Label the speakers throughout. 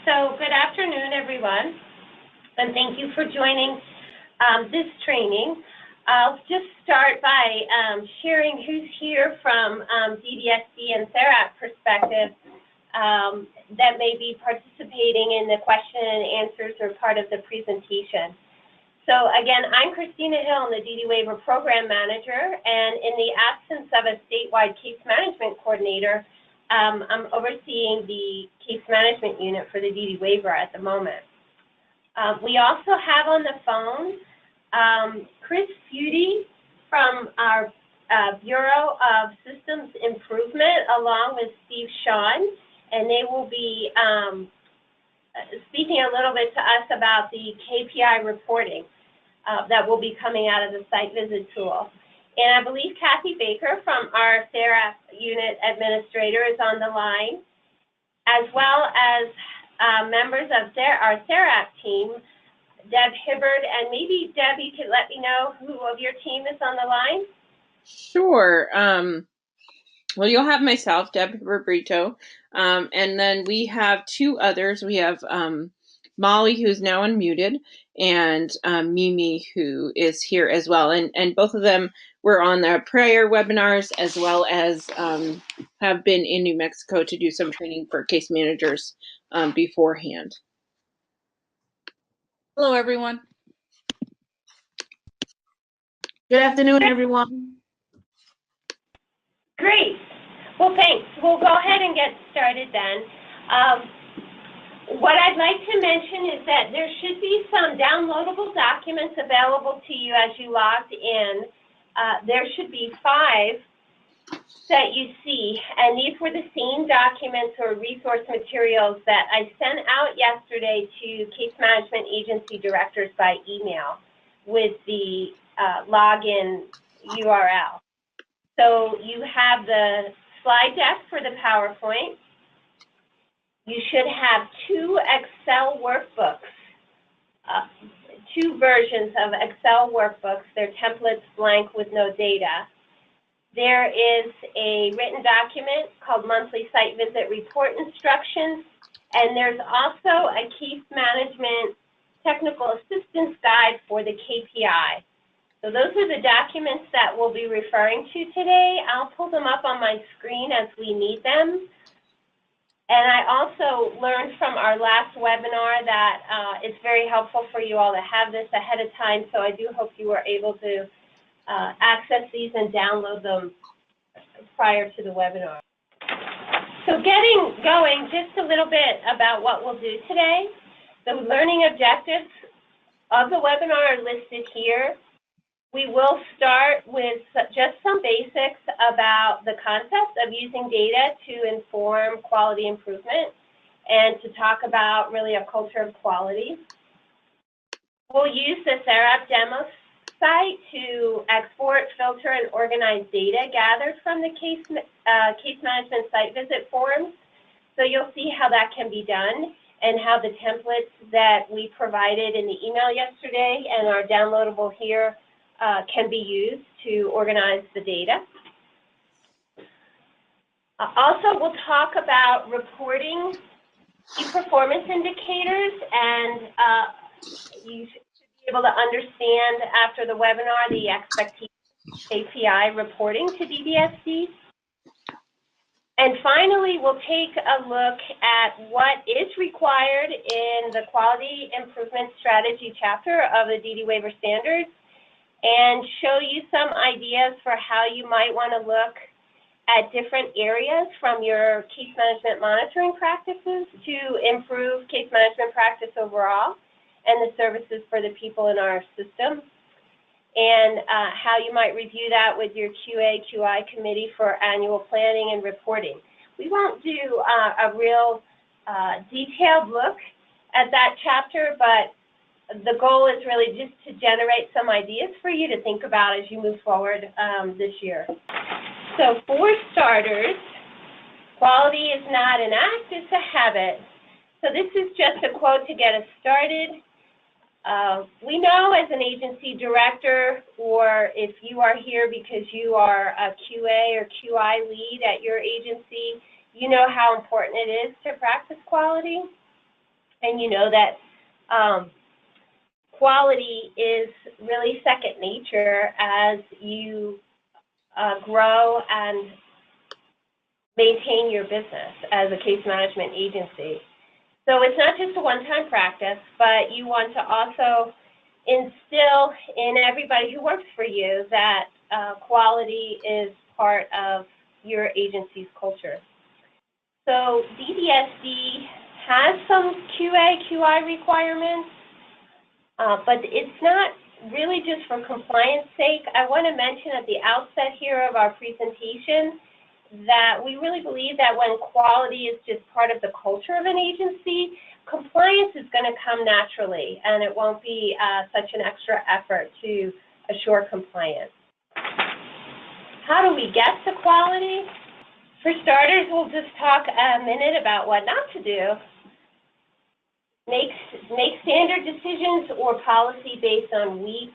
Speaker 1: So good afternoon, everyone, and thank you for joining this training. I'll just start by sharing who's here from DDSD and Therap perspective that may be participating in the question and answers or part of the presentation. So again, I'm Christina Hill, I'm the DD Waiver Program Manager, and in the absence of a statewide case management coordinator, I'm overseeing the case management unit for the DD Waiver at the moment. We also have on the phone Chris Feudy from our Bureau of Systems Improvement, along with Steve Sean, and they will be speaking a little bit to us about the KPI reporting that will be coming out of the site visit tool. And I believe Kathy Baker from our Therap unit administrator is on the line, as well as members of our Therap team, Deb Hibbard, and maybe Deb, you could let me know who of your team is on the line?
Speaker 2: Sure. Well, you'll have myself, Deb Brito, and then we have two others. We have Molly, who's now unmuted, and Mimi, who is here as well. And both of them were on the prior webinars, as well as have been in New Mexico to do some training for case managers beforehand.
Speaker 3: Hello, everyone. Good afternoon, everyone.
Speaker 1: Great. Well, thanks. We'll go ahead and get started then. What I'd like to mention is that there should be some downloadable documents available to you as you logged in. There should be 5 that you see, and these were the same documents or resource materials that I sent out yesterday to case management agency directors by email with the login URL. So you have the slide deck for the PowerPoint. You should have 2 Excel workbooks, 2 versions of Excel workbooks. They're templates blank with no data. There is a written document called Monthly Site Visit Report Instructions, and there's also a case management technical assistance guide for the KPI. So those are the documents that we'll be referring to today. I'll pull them up on my screen as we need them. And I also learned from our last webinar that it's very helpful for you all to have this ahead of time, so I do hope you were able to access these and download them prior to the webinar. So getting going, just a little bit about what we'll do today. The learning objectives of the webinar are listed here. We will start with just some basics about the concept of using data to inform quality improvement and to talk about really a culture of quality. We'll use the Therap demo site to export, filter, and organize data gathered from the case management site visit forms. So you'll see how that can be done and how the templates that we provided in the email yesterday and are downloadable here can be used to organize the data. Also, we'll talk about reporting key performance indicators, and you should be able to understand after the webinar the expectation KPI reporting to DDSD. And finally, we'll take a look at what is required in the Quality Improvement Strategy chapter of the DD Waiver Standards, and show you some ideas for how you might want to look at different areas from your case management monitoring practices to improve case management practice overall and the services for the people in our system, and how you might review that with your QA/QI committee for annual planning and reporting. We won't do a real detailed look at that chapter, but the goal is really just to generate some ideas for you to think about as you move forward this year. So for starters, quality is not an act, it's a habit. So this is just a quote to get us started. We know as an agency director, or if you are here because you are a QA or QI lead at your agency, you know how important it is to practice quality. And you know that quality is really second nature as you grow and maintain your business as a case management agency. So it's not just a one-time practice, but you want to also instill in everybody who works for you that quality is part of your agency's culture. So DDSD has some QA/QI requirements, but it's not really just for compliance sake. I want to mention at the outset here of our presentation that we really believe that when quality is just part of the culture of an agency, compliance is going to come naturally, and it won't be such an extra effort to assure compliance. How do we get to quality? For starters, we'll just talk a minute about what not to do. Make standard decisions or policy based on weak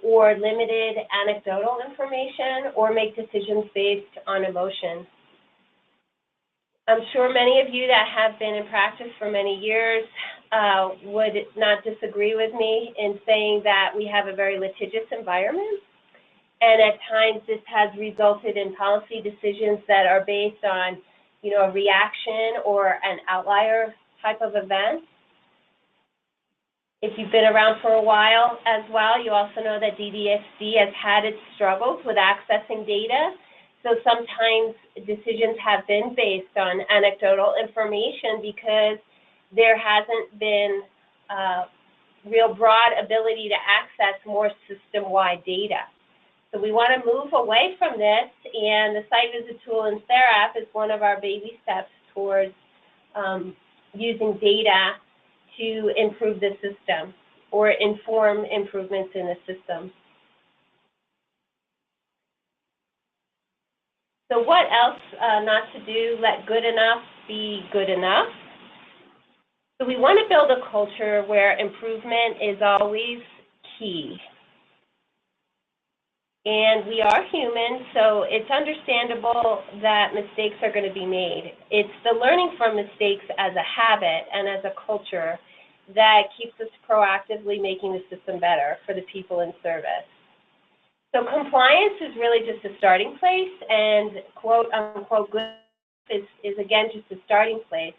Speaker 1: or limited anecdotal information, or make decisions based on emotion. I'm sure many of you that have been in practice for many years would not disagree with me in saying that we have a very litigious environment, and at times this has resulted in policy decisions that are based on, a reaction or an outlier type of event. If you've been around for a while as well, you also know that DDSD has had its struggles with accessing data. So sometimes decisions have been based on anecdotal information because there hasn't been real broad ability to access more system-wide data. So we want to move away from this, and the site visit tool in Therap is one of our baby steps towards using data to improve the system or inform improvements in the system. So what else not to do? Let good enough be good enough. So we want to build a culture where improvement is always key. And we are human, so it's understandable that mistakes are going to be made. It's the learning from mistakes as a habit and as a culture that keeps us proactively making the system better for the people in service. So compliance is really just a starting place, and quote unquote good is again just a starting place.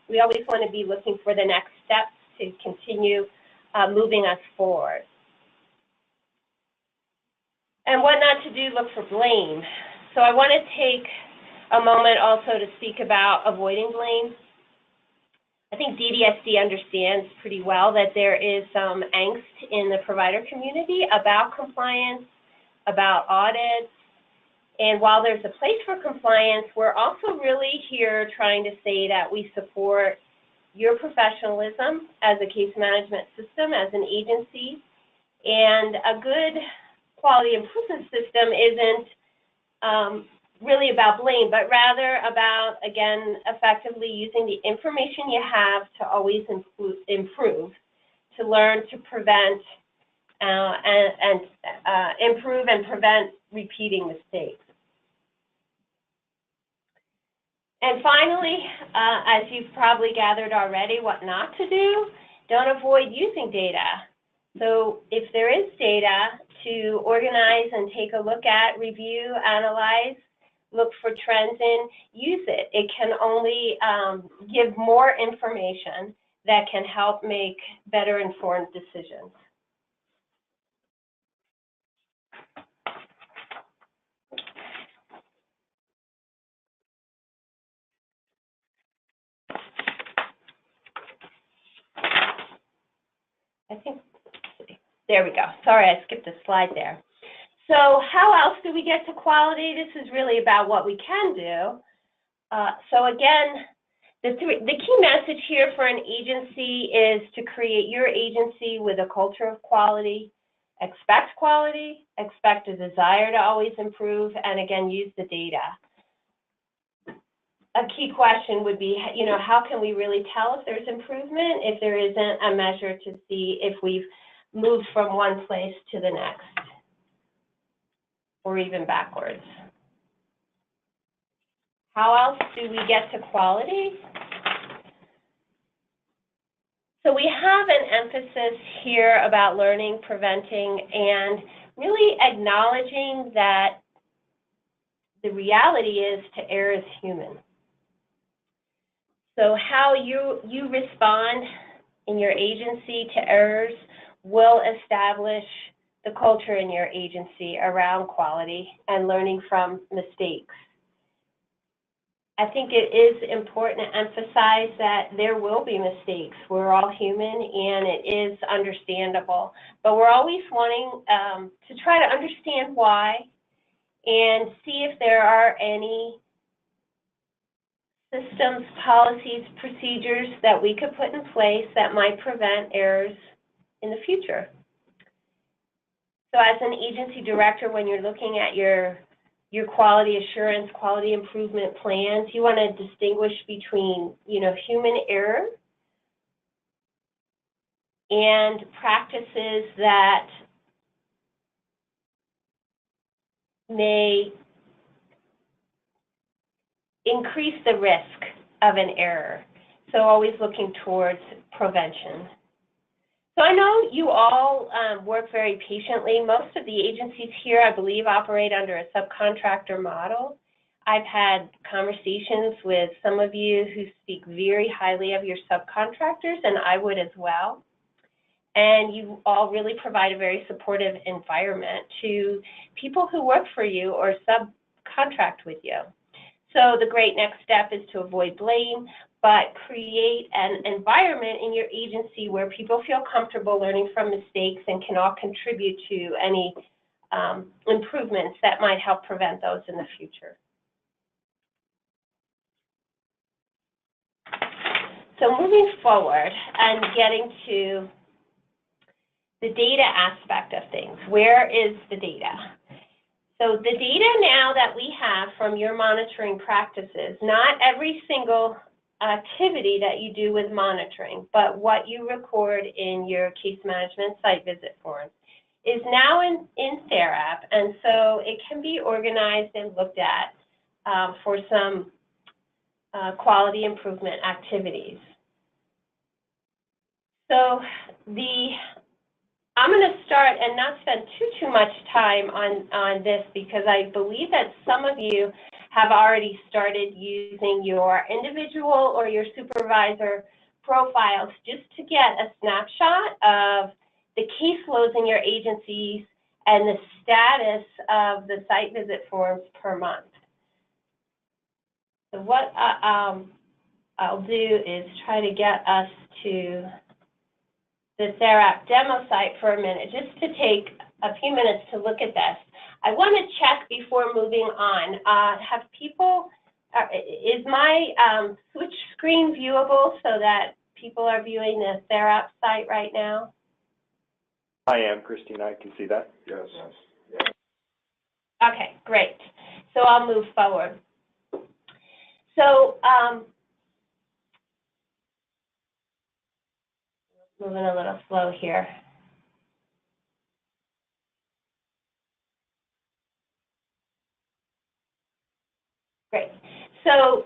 Speaker 1: We always want to be looking for the next steps to continue moving us forward. And what not to do, look for blame. So I want to take a moment also to speak about avoiding blame. I think DDSD understands pretty well that there is some angst in the provider community about compliance, about audits, and while there's a place for compliance, we're also really here trying to say that we support your professionalism as a case management system, as an agency, and a good quality improvement system isn't really about blame, but rather about, again, effectively using the information you have to always improve, to learn to prevent and improve and prevent repeating mistakes. And finally, as you've probably gathered already, what not to do, don't avoid using data. So if there is data, to organize and take a look at, review, analyze, look for trends in, use it. It can only give more information that can help make better informed decisions. I think, there we go. Sorry, I skipped a slide there. So how else do we get to quality? This is really about what we can do. So again, the key message here for an agency is to create your agency with a culture of quality, expect a desire to always improve, and again, use the data. A key question would be, how can we really tell if there's improvement if there isn't a measure to see if we've moved from one place to the next, or even backwards? How else do we get to quality? So we have an emphasis here about learning, preventing, and really acknowledging that the reality is to err is human. So how you respond in your agency to errors will establish the culture in your agency around quality and learning from mistakes. I think it is important to emphasize that there will be mistakes. We're all human, and it is understandable. But we're always wanting to try to understand why and see if there are any systems, policies, procedures that we could put in place that might prevent errors in the future. So as an agency director, when you're looking at your quality assurance, quality improvement plans, you want to distinguish between, human error and practices that may increase the risk of an error. So always looking towards prevention. So I know you all work very patiently. Most of the agencies here, I believe, operate under a subcontractor model. I've had conversations with some of you who speak very highly of your subcontractors, and I would as well. And you all really provide a very supportive environment to people who work for you or subcontract with you. So the great next step is to avoid blame, but create an environment in your agency where people feel comfortable learning from mistakes and can all contribute to any improvements that might help prevent those in the future. So moving forward and getting to the data aspect of things, where is the data? So the data now that we have from your monitoring practices, not every single activity that you do with monitoring, but what you record in your case management site visit forms, is now in Therap, and so it can be organized and looked at for some quality improvement activities. So I'm going to start and not spend too much time on this because I believe that some of you have already started using your individual or your supervisor profiles just to get a snapshot of the caseloads in your agencies and the status of the site visit forms per month. So what I'll do is try to get us to the Therap demo site for a minute, just to take a few minutes to look at this. I want to check before moving on. Have people, is my switch screen viewable so that people are viewing the Therap site right now?
Speaker 4: I am, Christine. I can see that. Yes.
Speaker 1: Okay, great. So I'll move forward. So moving a little slow here. Great. So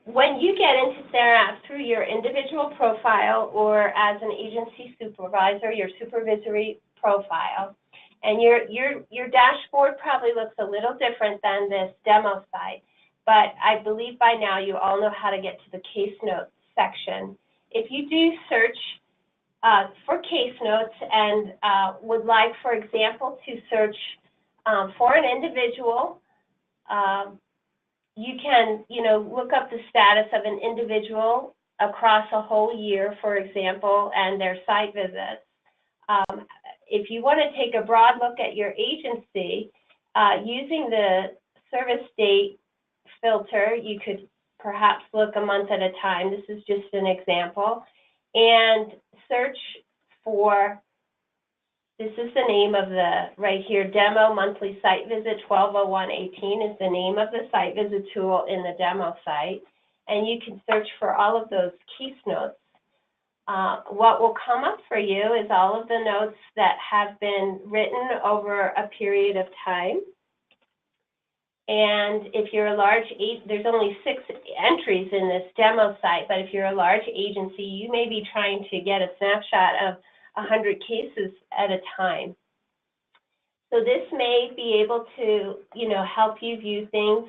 Speaker 1: when you get into Therap through your individual profile or as an agency supervisor, your supervisory profile, and your dashboard probably looks a little different than this demo site, but I believe by now you all know how to get to the case notes section. If you do search for case notes and would like, for example, to search for an individual, you can, look up the status of an individual across a whole year, for example, and their site visits. If you want to take a broad look at your agency, using the service date filter, you could perhaps look a month at a time. This is just an example. And search for, this is the name of the, right here, Demo Monthly Site Visit 120118 is the name of the site visit tool in the demo site. And you can search for all of those case notes. What will come up for you is all of the notes that have been written over a period of time. And if you're a large, there's only 6 entries in this demo site, but if you're a large agency, you may be trying to get a snapshot of 100 cases at a time. So this may be able to, help you view things.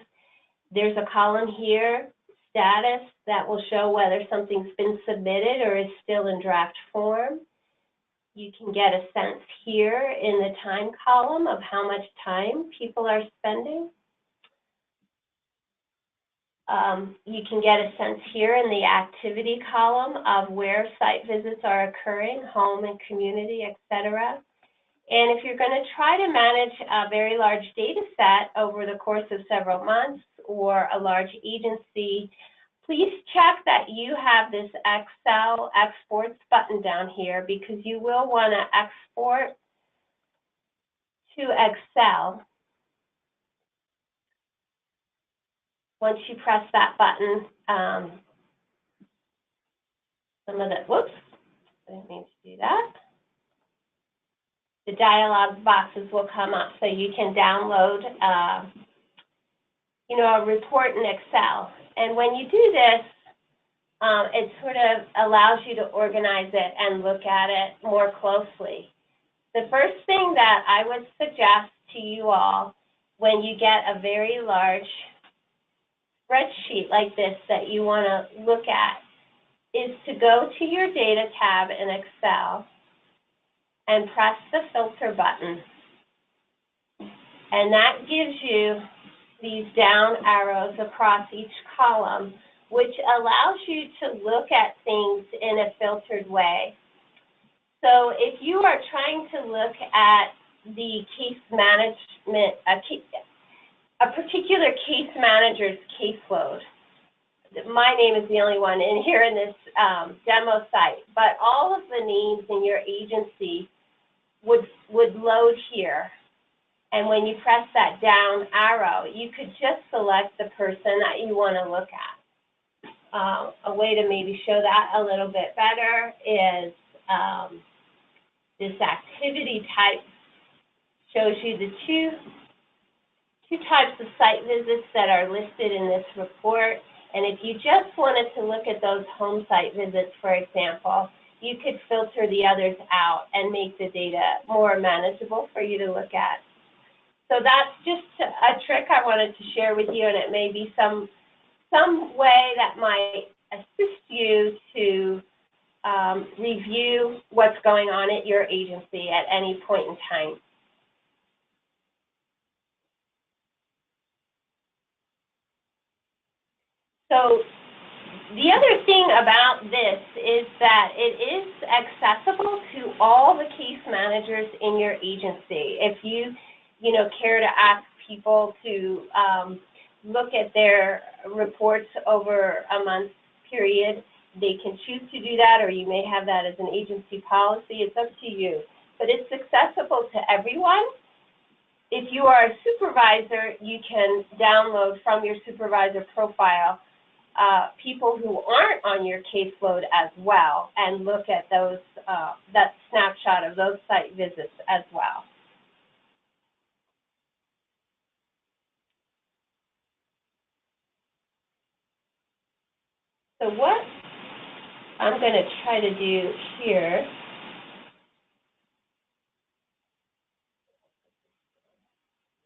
Speaker 1: There's a column here, status, that will show whether something's been submitted or is still in draft form. You can get a sense here in the time column of how much time people are spending. You can get a sense here in the activity column of where site visits are occurring, home and community, etc. And if you're going to try to manage a very large data set over the course of several months or a large agency, please check that you have this Excel exports button down here, because you will want to export to Excel. Once you press that button, whoops, I didn't mean to do that. The dialog boxes will come up so you can download, a report in Excel. And when you do this, it sort of allows you to organize it and look at it more closely. The first thing that I would suggest to you all when you get a very large spreadsheet like this that you want to look at is to go to your data tab in Excel and press the filter button. And that gives you these down arrows across each column, which allows you to look at things in a filtered way. So if you are trying to look at the case management, a particular case manager's caseload, my name is the only one in here in this demo site, but all of the names in your agency would load here. And when you press that down arrow, you could just select the person that you want to look at. A way to maybe show that a little bit better is this activity type shows you the two types of site visits that are listed in this report. And if you just wanted to look at those home site visits, for example, you could filter the others out and make the data more manageable for you to look at. So that's just a trick I wanted to share with you, and it may be some way that might assist you to review what's going on at your agency at any point in time. So the other thing about this is that it is accessible to all the case managers in your agency. If you care to ask people to look at their reports over a month period, they can choose to do that, or you may have that as an agency policy. It's up to you. But it's accessible to everyone. If you are a supervisor, you can download from your supervisor profile people who aren't on your caseload as well and look at those that snapshot of those site visits as well. So what I'm going to try to do here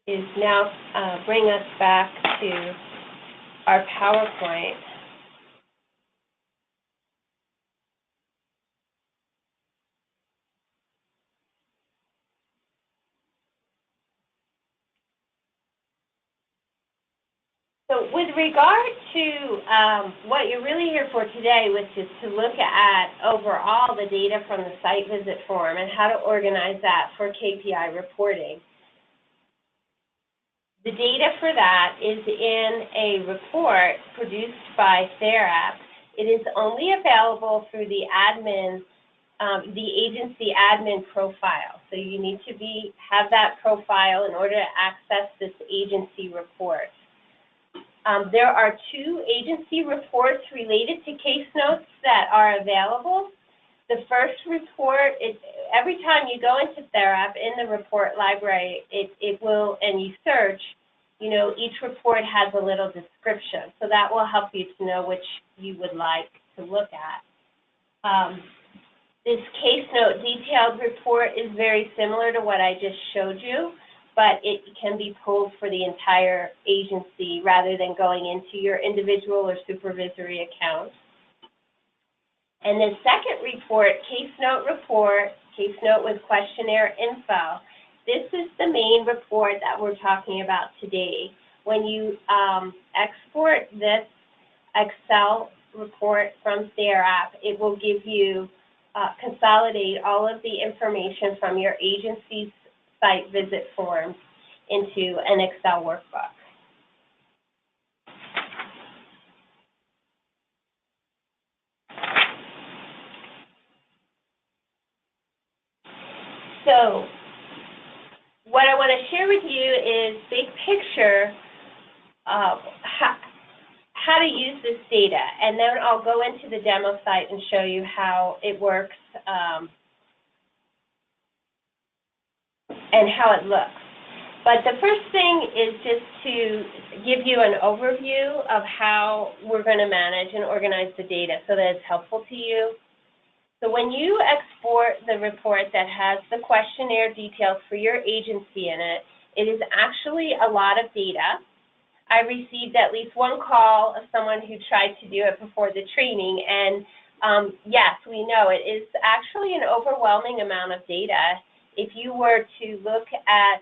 Speaker 1: is now bring us back to our PowerPoint. So with regard to what you're really here for today, which is to look at overall the data from the site visit form and how to organize that for KPI reporting. The data for that is in a report produced by Therap. It is only available through the admin, the agency admin profile. So you need to have that profile in order to access this agency report. There are 2 agency reports related to case notes that are available. The first report, every time you go into Therap in the report library, it will, and you search, you know, each report has a little description, so that will help you to know which you would like to look at. This case note detailed report is very similar to what I just showed you, but it can be pulled for the entire agency rather than going into your individual or supervisory accounts. And the second report, case note report, case note with questionnaire info. This is the main report that we're talking about today. When you export this Excel report from Therap, it will give you, consolidate all of the information from your agency's site visit forms into an Excel workbook. So what I want to share with you is big picture how to use this data, and then I'll go into the demo site and show you how it works and how it looks. But the first thing is just to give you an overview of how we're going to manage and organize the data so that it's helpful to you. So when you export the report that has the questionnaire details for your agency in it, it is actually a lot of data. I received at least one call of someone who tried to do it before the training, and yes, we know it is actually an overwhelming amount of data. If you were to look at,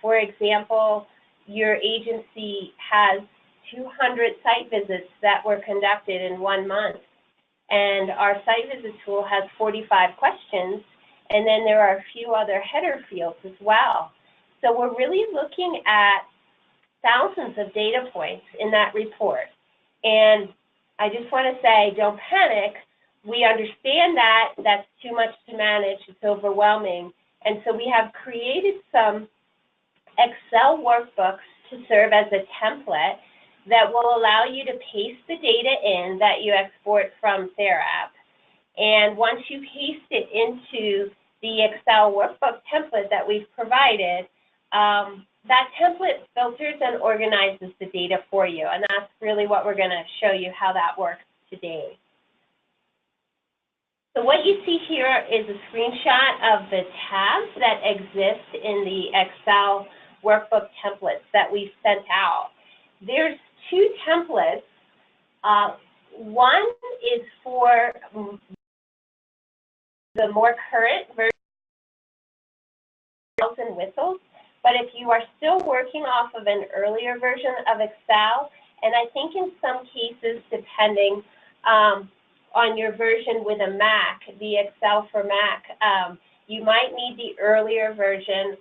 Speaker 1: for example, your agency has 200 site visits that were conducted in 1 month, and our site visit tool has 45 questions, and then there are a few other header fields as well. So we're really looking at thousands of data points in that report. And I just want to say, don't panic. We understand that that's too much to manage, it's overwhelming. And so we have created some Excel workbooks to serve as a template that will allow you to paste the data in that you export from Therap. And once you paste it into the Excel workbook template that we've provided, that template filters and organizes the data for you. And that's really what we're going to show you how that works today. So what you see here is a screenshot of the tabs that exist in the Excel workbook templates that we've sent out. There's 2 templates. One is for the more current version of bells and whistles, but if you are still working off of an earlier version of Excel, and I think in some cases, depending on your version with a Mac, the Excel for Mac, you might need the earlier version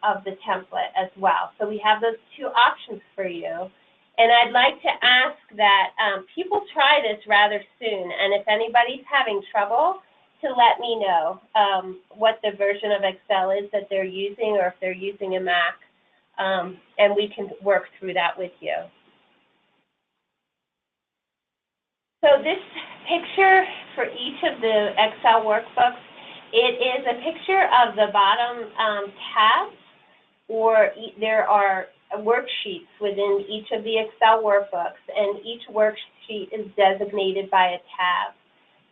Speaker 1: of the template as well. So we have those 2 options for you. And I'd like to ask that people try this rather soon, and if anybody's having trouble, to let me know what the version of Excel is that they're using, or if they're using a Mac, and we can work through that with you. So this picture for each of the Excel workbooks, it is a picture of the bottom tabs, or there are worksheets within each of the Excel workbooks, and each worksheet is designated by a tab.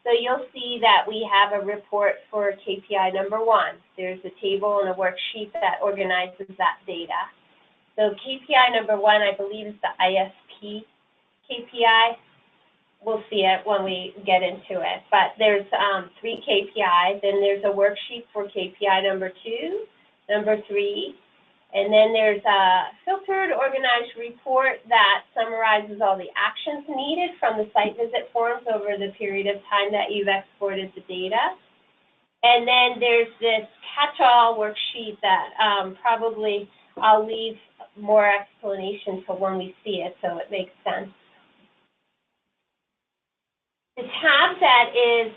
Speaker 1: So you'll see that we have a report for KPI number 1. There's a table and a worksheet that organizes that data. So KPI number 1, I believe, is the ISP KPI. We'll see it when we get into it. But there's 3 KPIs, and there's a worksheet for KPI number 2, number 3, and then there's a filtered, organized report that summarizes all the actions needed from the site visit forms over the period of time that you've exported the data. And then there's this catch-all worksheet that probably I'll leave more explanation for when we see it, so it makes sense. The tab that is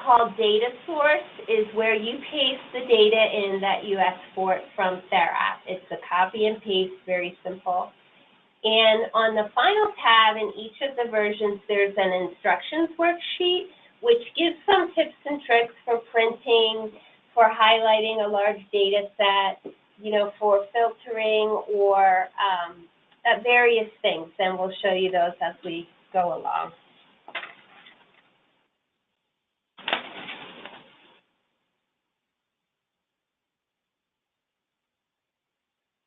Speaker 1: called Data Source is where you paste the data in that you export from Therap. It's a copy and paste, very simple. And on the final tab in each of the versions, there's an instructions worksheet, which gives some tips and tricks for printing, for highlighting a large data set, you know, for filtering or various things, and we'll show you those as we go along.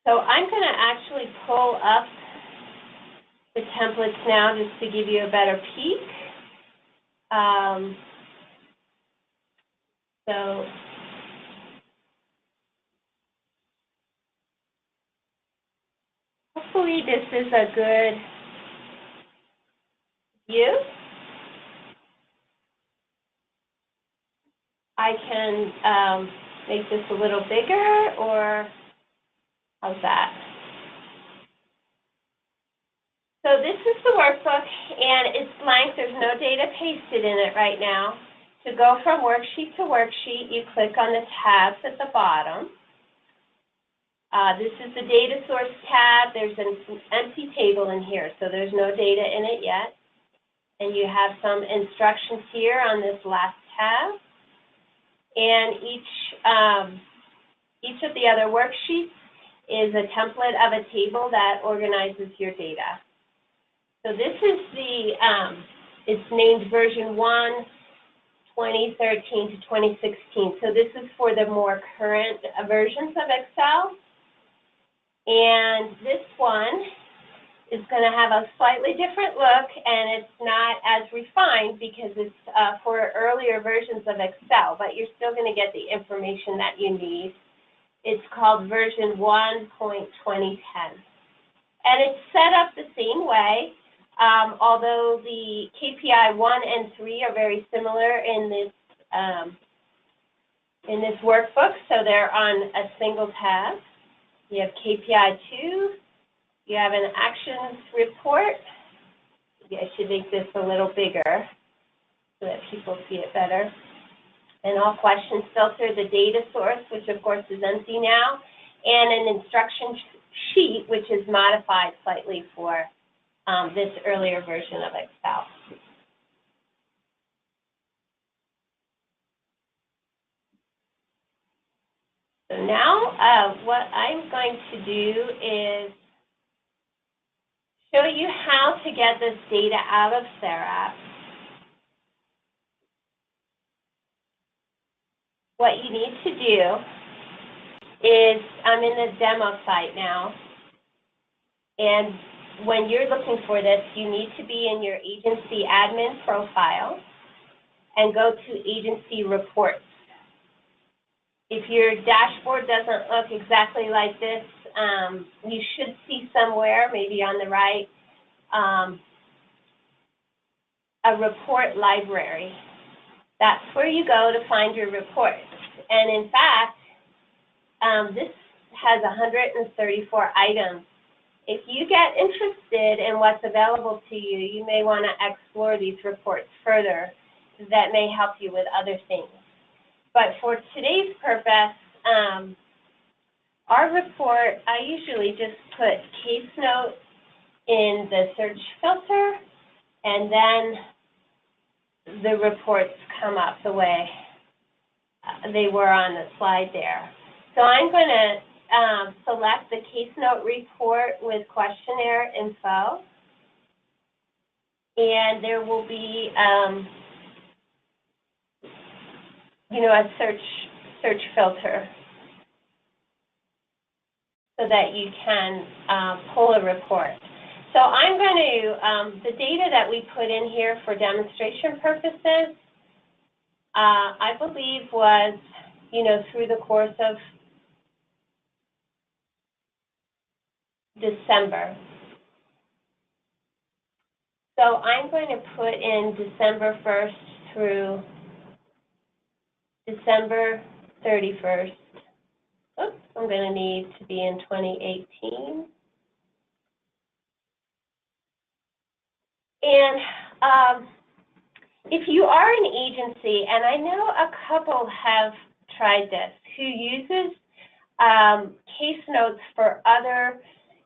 Speaker 1: So I'm going to actually pull up the templates now just to give you a better peek. So hopefully this is a good view. I can make this a little bigger, or how's that? So this is the workbook, and it's blank. There's no data pasted in it right now. To go from worksheet to worksheet, you click on the tabs at the bottom. This is the data source tab. There's an empty table in here, so there's no data in it yet. And you have some instructions here on this last tab. And each of the other worksheets is a template of a table that organizes your data. So this is the, it's named version 1, 2013 to 2016. So this is for the more current versions of Excel. And this one is going to have a slightly different look, and it's not as refined because it's for earlier versions of Excel, but you're still going to get the information that you need. It's called version 1.2010. And it's set up the same way, although the KPI 1 and 3 are very similar in this workbook, so they're on a single tab. You have KPI 2. You have an actions report. Maybe I should make this a little bigger so that people see it better. And all questions filter, the data source, which of course is empty now, and an instruction sheet, which is modified slightly for this earlier version of Excel. So now what I'm going to do is show you how to get this data out of Therap. What you need to do is, I'm in the demo site now, and when you're looking for this, you need to be in your agency admin profile and go to agency reports. If your dashboard doesn't look exactly like this, you should see somewhere, maybe on the right, a report library. That's where you go to find your reports. And in fact, this has 134 items. If you get interested in what's available to you, you may want to explore these reports further. That may help you with other things. But for today's purpose, our report, I usually just put case note in the search filter, and then the reports come up the way they were on the slide there. So I'm going to select the case note report with questionnaire info, and there will be a search filter so that you can pull a report. So I'm going to, the data that we put in here for demonstration purposes, I believe was, through the course of December. So I'm going to put in December 1st through December 31st. Oops, I'm going to need to be in 2018. And if you are an agency, and I know a couple have tried this, who uses case notes for other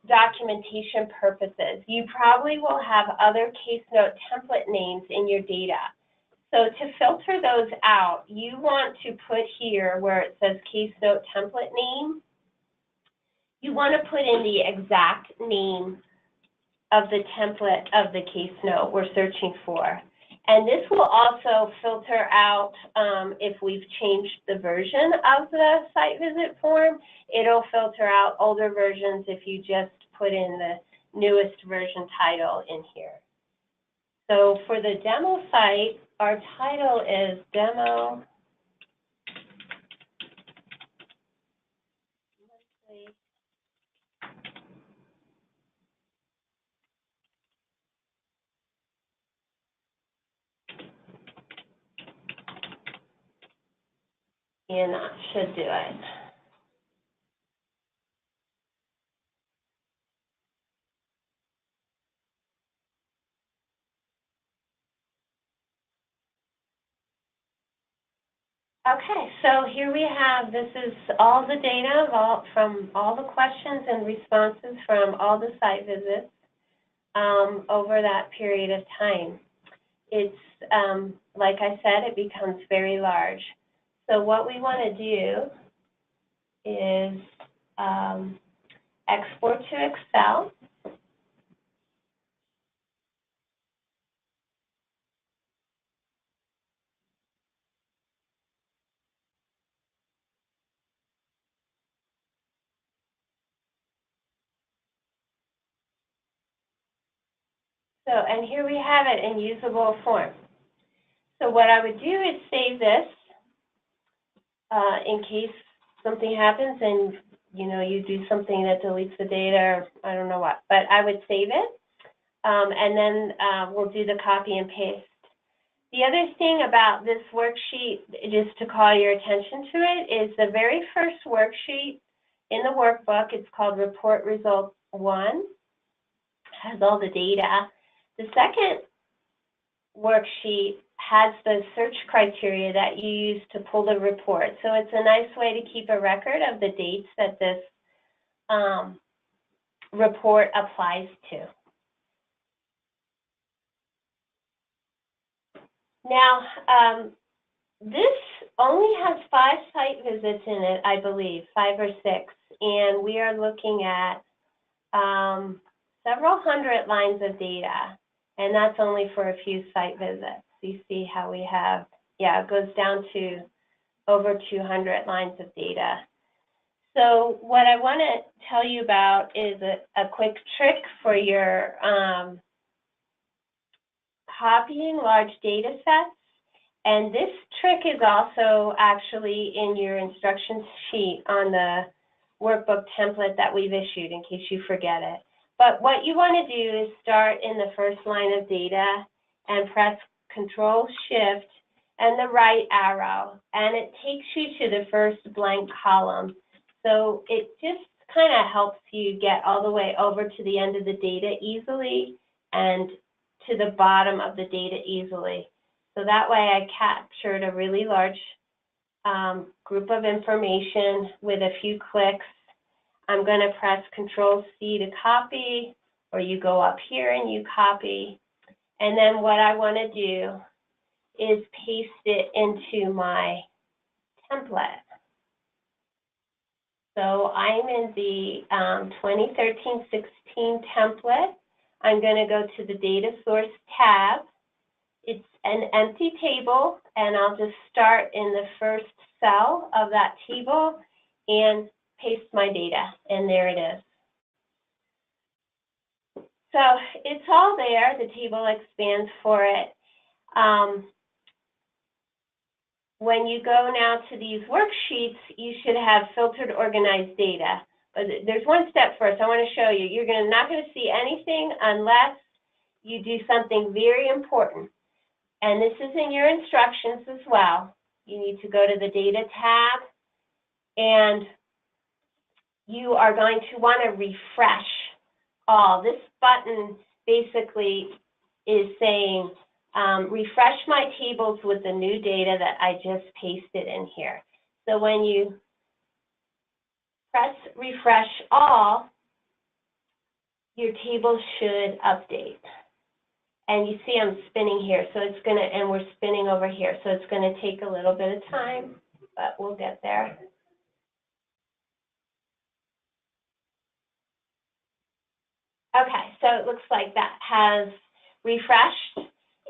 Speaker 1: documentation purposes, you probably will have other case note template names in your data. So to filter those out, you want to put here where it says case note template name, you want to put in the exact name of the template of the case note we're searching for. And this will also filter out if we've changed the version of the site visit form. It'll filter out older versions if you just put in the newest version title in here. So for the demo site, our title is Demo Monthly and that should do it. Okay, so here we have, this is all the data from all the questions and responses from all the site visits over that period of time. It's, like I said, it becomes very large. So what we want to do is export to Excel. So, and here we have it in usable form. So what I would do is save this in case something happens and you do something that deletes the data or I don't know what, but I would save it and then we'll do the copy and paste. The other thing about this worksheet, just to call your attention to it, is the very first worksheet in the workbook. It's called Report Result 1, has all the data. The second worksheet has the search criteria that you use to pull the report. So it's a nice way to keep a record of the dates that this report applies to. Now, this only has 5 site visits in it, I believe, 5 or 6, and we are looking at several hundred lines of data, and that's only for a few site visits. You see how we have, yeah, it goes down to over 200 lines of data. So what I want to tell you about is a quick trick for your copying large data sets. And this trick is also actually in your instructions sheet on the workbook template that we've issued in case you forget it. But what you want to do is start in the first line of data and press Control-Shift and the right arrow, and it takes you to the first blank column. So it just kind of helps you get all the way over to the end of the data easily and to the bottom of the data easily. So that way I captured a really large group of information with a few clicks. I'm going to press Control-C to copy, or you go up here and you copy. And then what I want to do is paste it into my template. So I'm in the 2013-16 template. I'm going to go to the Data Source tab. It's an empty table, and I'll just start in the first cell of that table and paste my data, and there it is. So it's all there. The table expands for it. When you go now to these worksheets, you should have filtered organized data. But there's one step first. I want to show you. You're not going to see anything unless you do something very important. And this is in your instructions as well. You need to go to the Data tab, and you are going to want to refresh all. This button basically is saying, refresh my tables with the new data that I just pasted in here. So when you press refresh all, your table should update. And you see I'm spinning here, so it's going to, and we're spinning over here, so it's going to take a little bit of time, but we'll get there. Okay, so it looks like that has refreshed.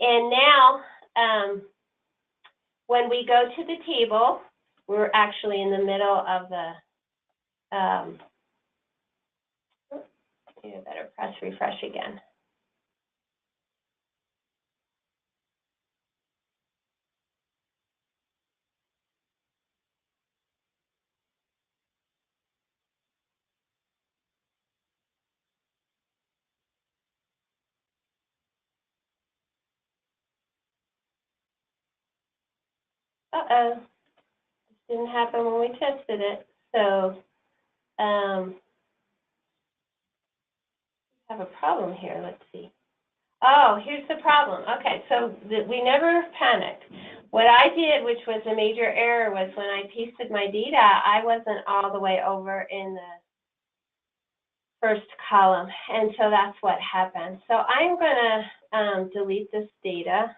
Speaker 1: And now, when we go to the table, we're actually in the middle of the, you better press refresh again. Uh-oh, this didn't happen when we tested it. So, have a problem here, let's see. Oh, here's the problem. Okay, so we never panicked. What I did, which was a major error, was when I pasted my data, I wasn't all the way over in the first column, and so that's what happened. So I'm gonna delete this data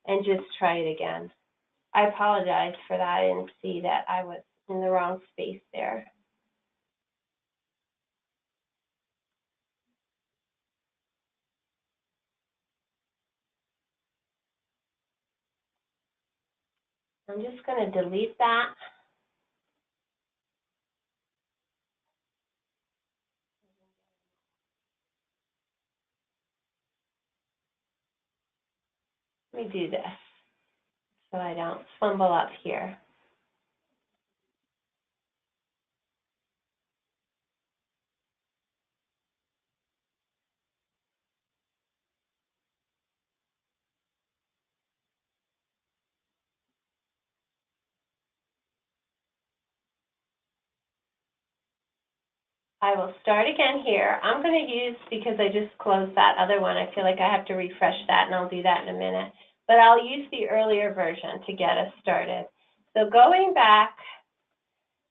Speaker 1: and just try it again. I apologize for that. I didn't see that I was in the wrong space there. I'm just gonna delete that. Let me do this so I don't fumble up here. I will start again here. I'm going to use, because I just closed that other one, I feel like I have to refresh that, and I'll do that in a minute. But I'll use the earlier version to get us started. So going back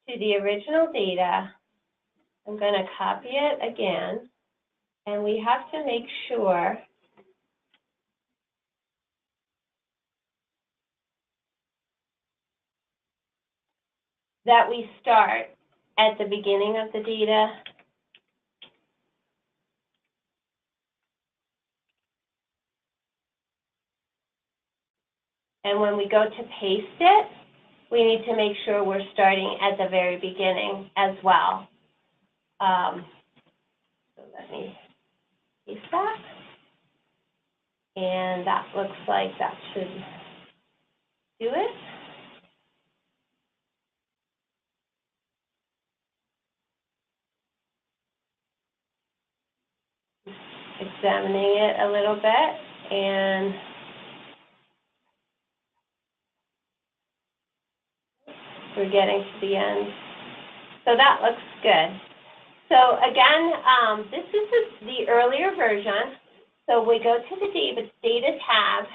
Speaker 1: to the original data, I'm going to copy it again, and we have to make sure that we start at the beginning of the data. And when we go to paste it, we need to make sure we're starting at the very beginning as well. So let me paste that. And that looks like that should do it. Examining it a little bit, and we're getting to the end. So that looks good. So again, this is the earlier version. So we go to the data tab,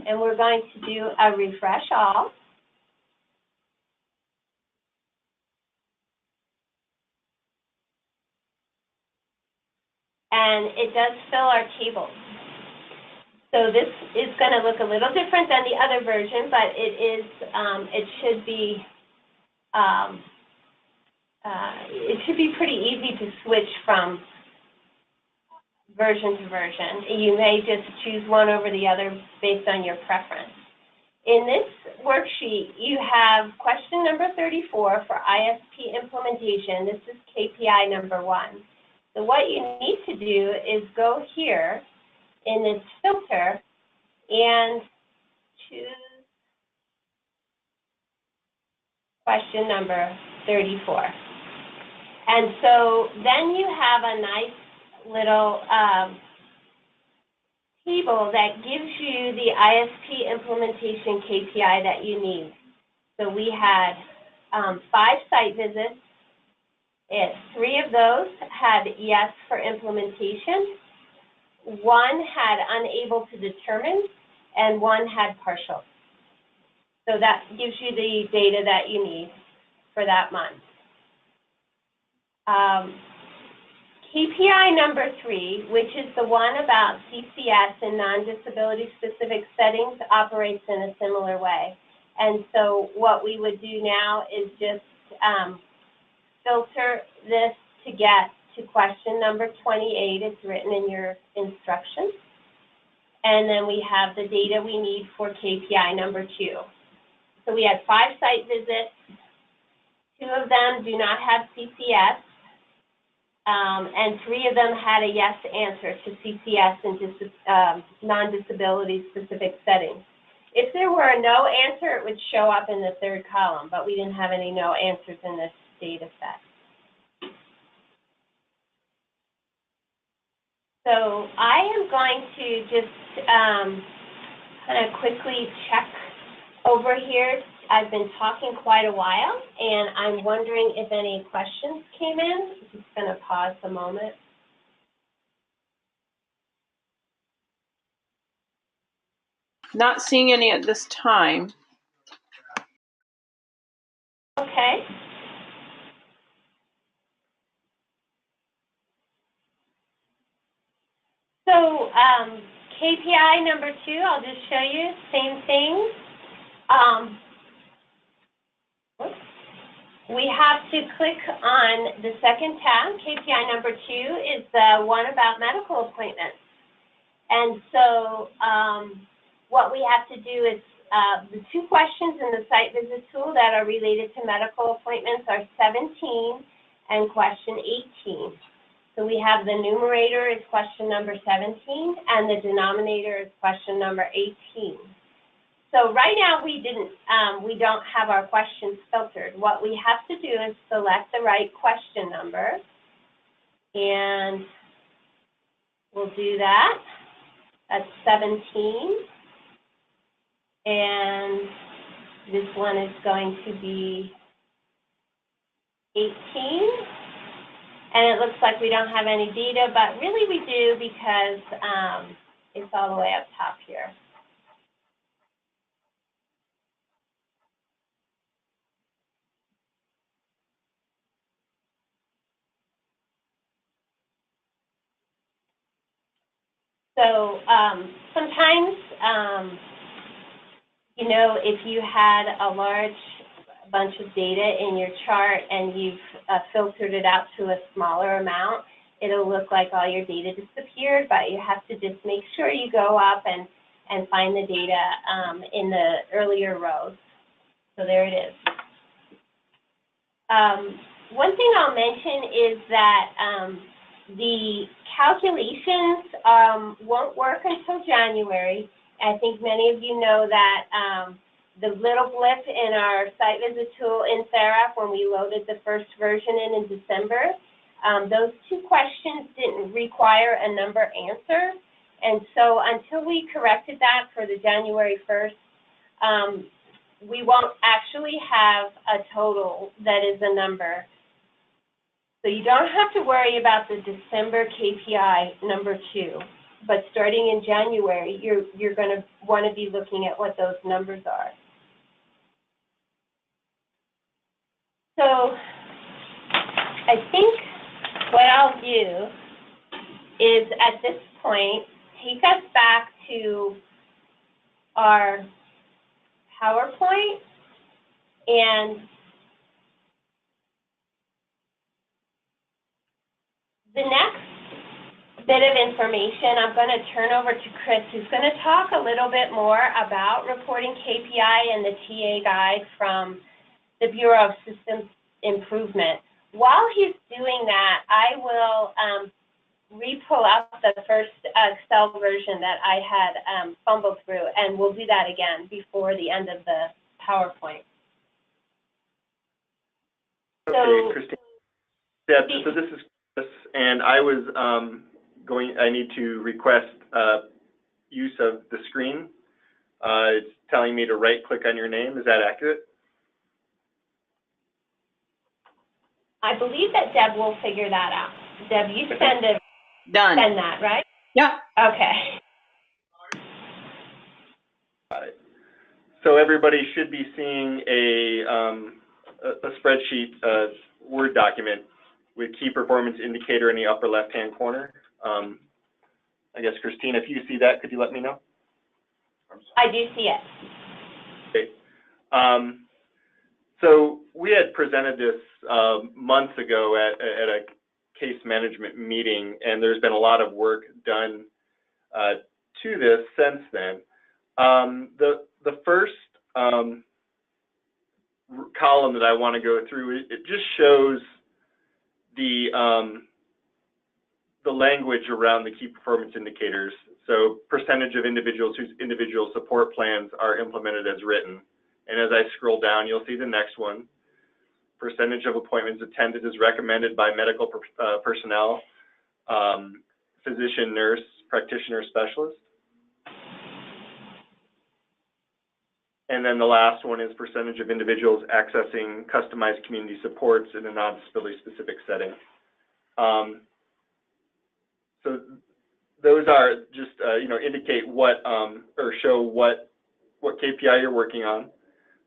Speaker 1: and we're going to do a refresh all. And it does fill our tables. So this is going to look a little different than the other version, but it should be pretty easy to switch from version to version. You may just choose one over the other based on your preference. In this worksheet, you have question number 34 for ISP implementation. This is KPI number 1. So what you need to do is go here in this filter and choose question number 34. And so then you have a nice little table that gives you the ISP implementation KPI that you need. So we had 5 site visits. 3 of those had yes for implementation. 1 had unable to determine, and 1 had partial. So that gives you the data that you need for that month. KPI number 3, which is the one about CCS and non-disability specific settings, operates in a similar way. And so what we would do now is just filter this to get to question number 28. It's written in your instructions. And then we have the data we need for KPI number 2. So we had 5 site visits. 2 of them do not have CCS, and 3 of them had a yes answer to CCS and non-disability specific settings. If there were a no answer, it would show up in the 3rd column, but we didn't have any no answers in this data set. So I am going to just kind of quickly check over here. I've been talking quite a while, and I'm wondering if any questions came in. I'm just going to pause a moment.
Speaker 2: Not seeing any at this time.
Speaker 1: Okay. So KPI number 2, I'll just show you, same thing. We have to click on the 2nd tab. KPI number 2 is the one about medical appointments. And so what we have to do is the 2 questions in the site visit tool that are related to medical appointments are 17 and question 18. So we have the numerator is question number 17 and the denominator is question number 18. So right now we don't have our questions filtered. What we have to do is select the right question number, and we'll do that. That's 17, and this one is going to be 18. And it looks like we don't have any data, but really we do because it's all the way up top here. So sometimes, you know, if you had a large bunch of data in your chart and you've filtered it out to a smaller amount, it'll look like all your data disappeared, but you have to just make sure you go up and find the data in the earlier rows. So there it is. One thing I'll mention is that the calculations won't work until January. I think many of you know that the little blip in our site visit tool in Therap when we loaded the first version in December, those 2 questions didn't require a number answer. And so until we corrected that for the January 1st, we won't actually have a total that is a number. So you don't have to worry about the December KPI number 2, but starting in January, you're going to want to be looking at what those numbers are. So I think what I'll do is at this point, take us back to our PowerPoint, and the next bit of information I'm going to turn over to Chris, who's going to talk a little bit more about reporting KPI and the TA guide from the Bureau of Systems Improvement. While he's doing that, I will re-pull up the first Excel version that I had fumbled through, and we'll do that again before the end of the PowerPoint.
Speaker 4: Okay, Christine. Yeah, so this is Chris, and I was I need to request use of the screen. It's telling me to right-click on your name. Is that accurate?
Speaker 1: I believe that Deb will figure that out. Deb, you send that, right?
Speaker 2: Yeah.
Speaker 1: Okay.
Speaker 4: Got it. So everybody should be seeing a spreadsheet, Word document with key performance indicator in the upper left-hand corner. I guess, Christine, if you see that, could you let me know?
Speaker 1: I do see it.
Speaker 4: Okay. So we had presented this months ago at a case management meeting, and there's been a lot of work done to this since then. The first column that I want to go through, it just shows the language around the key performance indicators. So percentage of individuals whose individual support plans are implemented as written. And as I scroll down, you'll see the next one. Percentage of appointments attended as recommended by medical personnel, physician, nurse, practitioner, specialist. And then the last one is percentage of individuals accessing customized community supports in a non-disability specific setting. So those are just, indicate what, or show what KPI you're working on.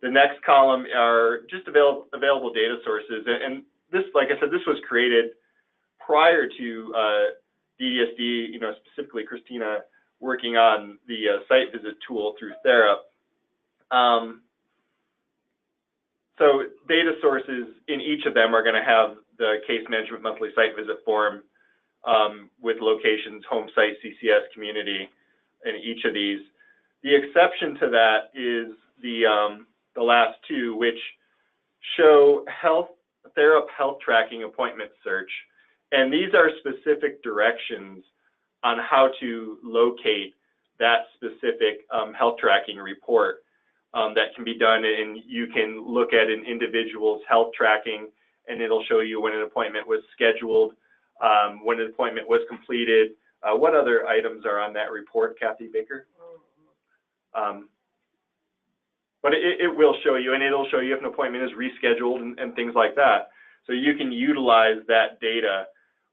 Speaker 4: The next column are just available data sources. And this, like I said, this was created prior to DDSD, specifically Christina working on the site visit tool through Therap. So data sources in each of them are going to have the case management monthly site visit form with locations, home site, CCS, community in each of these. The exception to that is the last two, which show Therap health tracking appointment search. And these are specific directions on how to locate that specific health tracking report that can be done, and you can look at an individual's health tracking, and it'll show you when an appointment was scheduled, when an appointment was completed. What other items are on that report, Kathy Baker? But it will show you, and it'll show you if an appointment is rescheduled and things like that. So you can utilize that data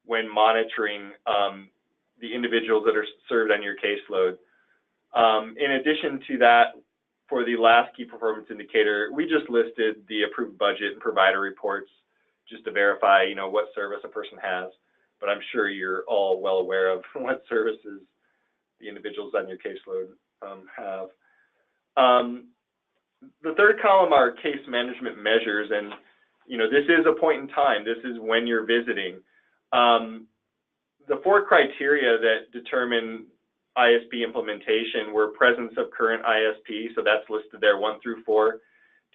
Speaker 4: when monitoring the individuals that are served on your caseload. In addition to that, for the last key performance indicator, we just listed the approved budget and provider reports just to verify, what service a person has. But I'm sure you're all well aware of what services the individuals on your caseload have. The third column are case management measures, and this is a point in time. This is when you're visiting. The four criteria that determine ISP implementation were presence of current ISP, so that's listed there 1 through 4.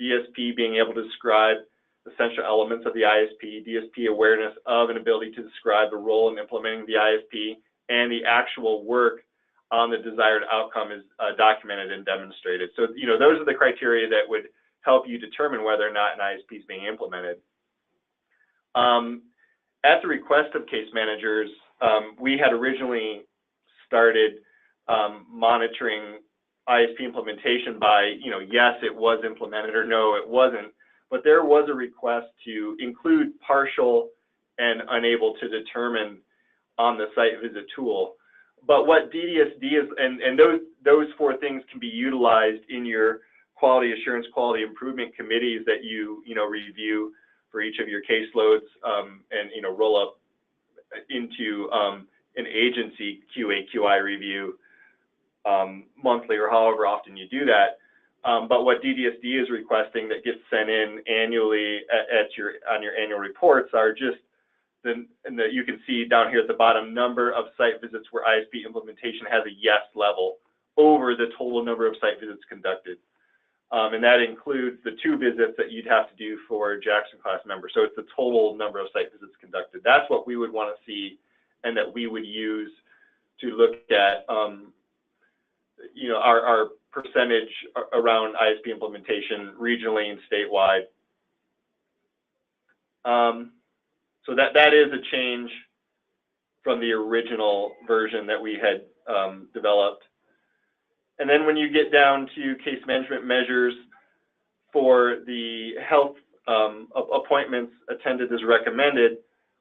Speaker 4: DSP being able to describe essential elements of the ISP, DSP awareness of and ability to describe a role in implementing the ISP, and the actual work on the desired outcome is documented and demonstrated. So, those are the criteria that would help you determine whether or not an ISP is being implemented. At the request of case managers, we had originally started monitoring ISP implementation by, yes, it was implemented, or no, it wasn't. But there was a request to include partial and unable to determine on the site visit tool. But what DDSD is, and those four things can be utilized in your quality assurance, quality improvement committees that you review for each of your caseloads, and roll up into an agency QA/QI review monthly or however often you do that. But what DDSD is requesting that gets sent in annually on your annual reports are just you can see down here at the bottom, number of site visits where ISP implementation has a yes level over the total number of site visits conducted. And that includes the 2 visits that you'd have to do for Jackson class members. So it's the total number of site visits conducted. That's what we would want to see, and that we would use to look at our percentage around ISP implementation regionally and statewide. So that is a change from the original version that we had developed. And then when you get down to case management measures for the health appointments attended as recommended,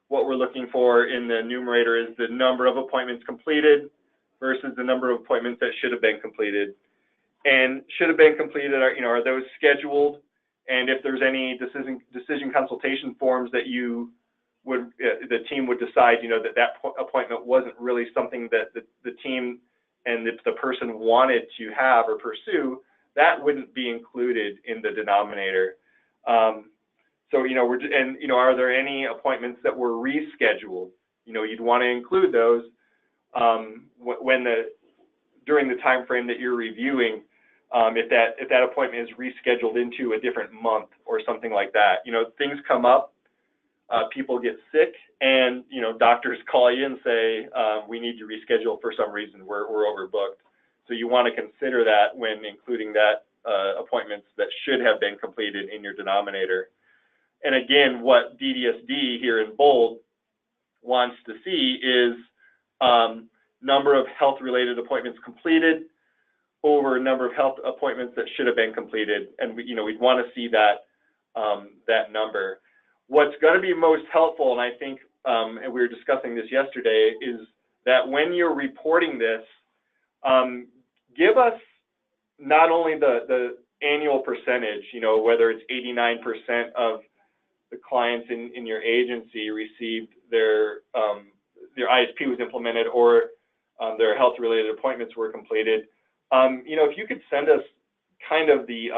Speaker 4: what we're looking for in the numerator is the number of appointments completed versus the number of appointments that should have been completed. And should have been completed are those scheduled? And if there's any decision consultation forms that the team would decide, that appointment wasn't really something that the team and if the person wanted to have or pursue, that wouldn't be included in the denominator. So, you know, and, you know, are there any appointments that were rescheduled? You know, you'd want to include those during the time frame that you're reviewing, if that appointment is rescheduled into a different month or something like that. You know, things come up, people get sick, and, you know, doctors call you and say, we need to reschedule for some reason, we're overbooked. So you want to consider that when including that appointments that should have been completed in your denominator. And again, what DDSD here in bold wants to see is number of health-related appointments completed over number of health appointments that should have been completed, and you know, we'd want to see that that number. What's going to be most helpful, and I think, and we were discussing this yesterday, is that when you're reporting this, give us not only the annual percentage, you know, whether it's 89% of the clients in your agency received their ISP was implemented, or their health-related appointments were completed. You know, if you could send us kind of the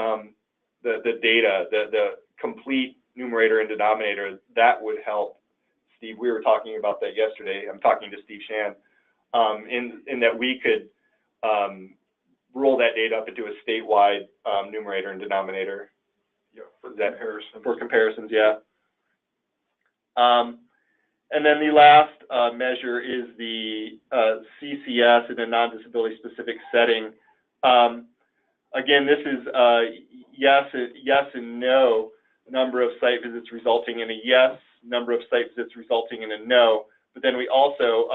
Speaker 4: data, the complete numerator and denominator, that would help. Steve, we were talking about that yesterday. I'm talking to Steve Shan, in that we could roll that data up into a statewide numerator and denominator.
Speaker 5: Yeah, for comparison.
Speaker 4: For comparisons, yeah. And then the last measure is the CCS in a non-disability specific setting. Again, this is yes and no, number of site visits resulting in a yes, number of site visits resulting in a no. But then we also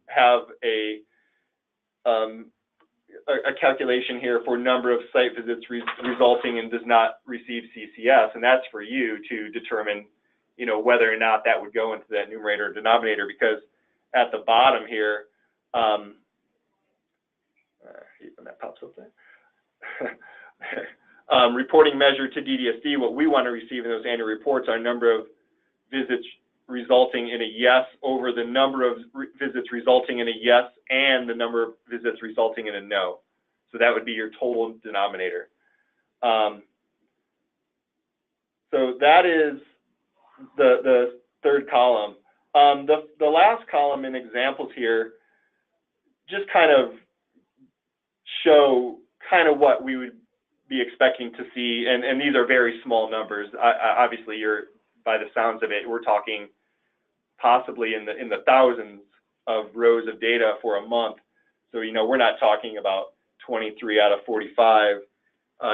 Speaker 4: have a calculation here for number of site visits resulting in does not receive CCS, and that's for you to determine, you know, whether or not that would go into that numerator or denominator, because at the bottom here, when that pops up there, reporting measure to DDSD, what we want to receive in those annual reports are number of visits resulting in a yes over the number of visits resulting in a yes and the number of visits resulting in a no. So that would be your total denominator. So that is the third column. The last column in examples here just kind of show kind of what we would be expecting to see, and these are very small numbers. Obviously, by the sounds of it, we're talking possibly in the thousands of rows of data for a month. So, you know, we're not talking about 23 out of 45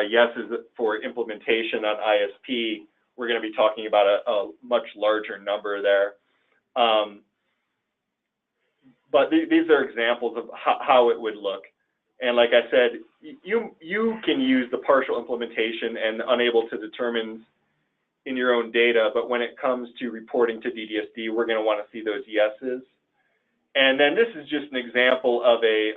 Speaker 4: yeses for implementation on ISP. We're going to be talking about a much larger number there. But these are examples of how it would look. And like I said, you can use the partial implementation and unable to determine in your own data, but when it comes to reporting to DDSD, we're going to want to see those yeses. And then this is just an example of a,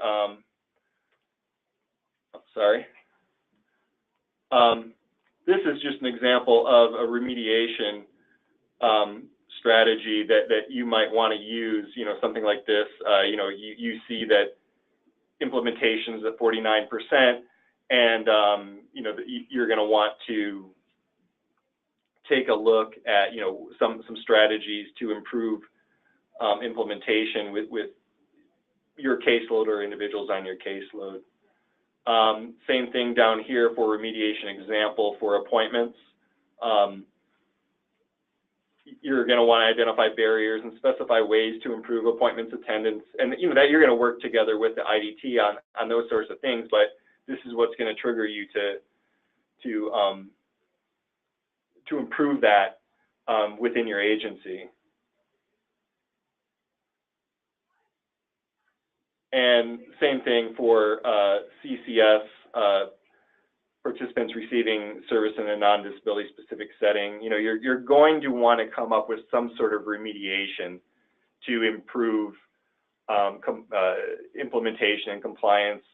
Speaker 4: this is just an example of a remediation strategy that you might want to use, you know, something like this. You know, you see that implementations at 49%, and you know, you're going to want to take a look at, you know, some strategies to improve implementation with your caseload or individuals on your caseload. Same thing down here for remediation example for appointments. You're going to want to identify barriers and specify ways to improve appointments attendance, and you know that you're going to work together with the IDT on those sorts of things. But this is what's going to trigger you to improve that within your agency. And same thing for CCS, participants receiving service in a non-disability specific setting. You know, you're going to want to come up with some sort of remediation to improve implementation and compliance,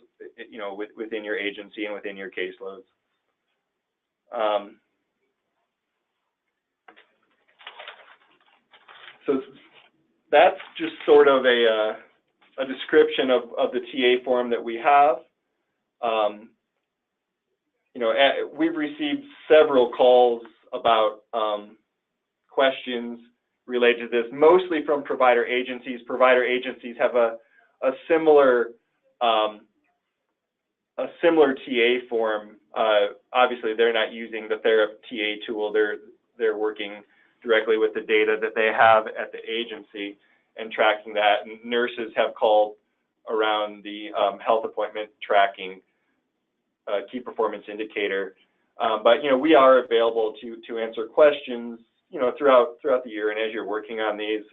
Speaker 4: you know, within your agency and within your caseloads. So that's just sort of a description of the TA form that we have. You know, we've received several calls about questions related to this, mostly from provider agencies. Provider agencies have a similar TA form. Obviously, they're not using the Therap TA tool. They're working directly with the data that they have at the agency and tracking that. And nurses have called around the health appointment tracking key performance indicator. But we are available to answer questions throughout the year, and as you're working on these,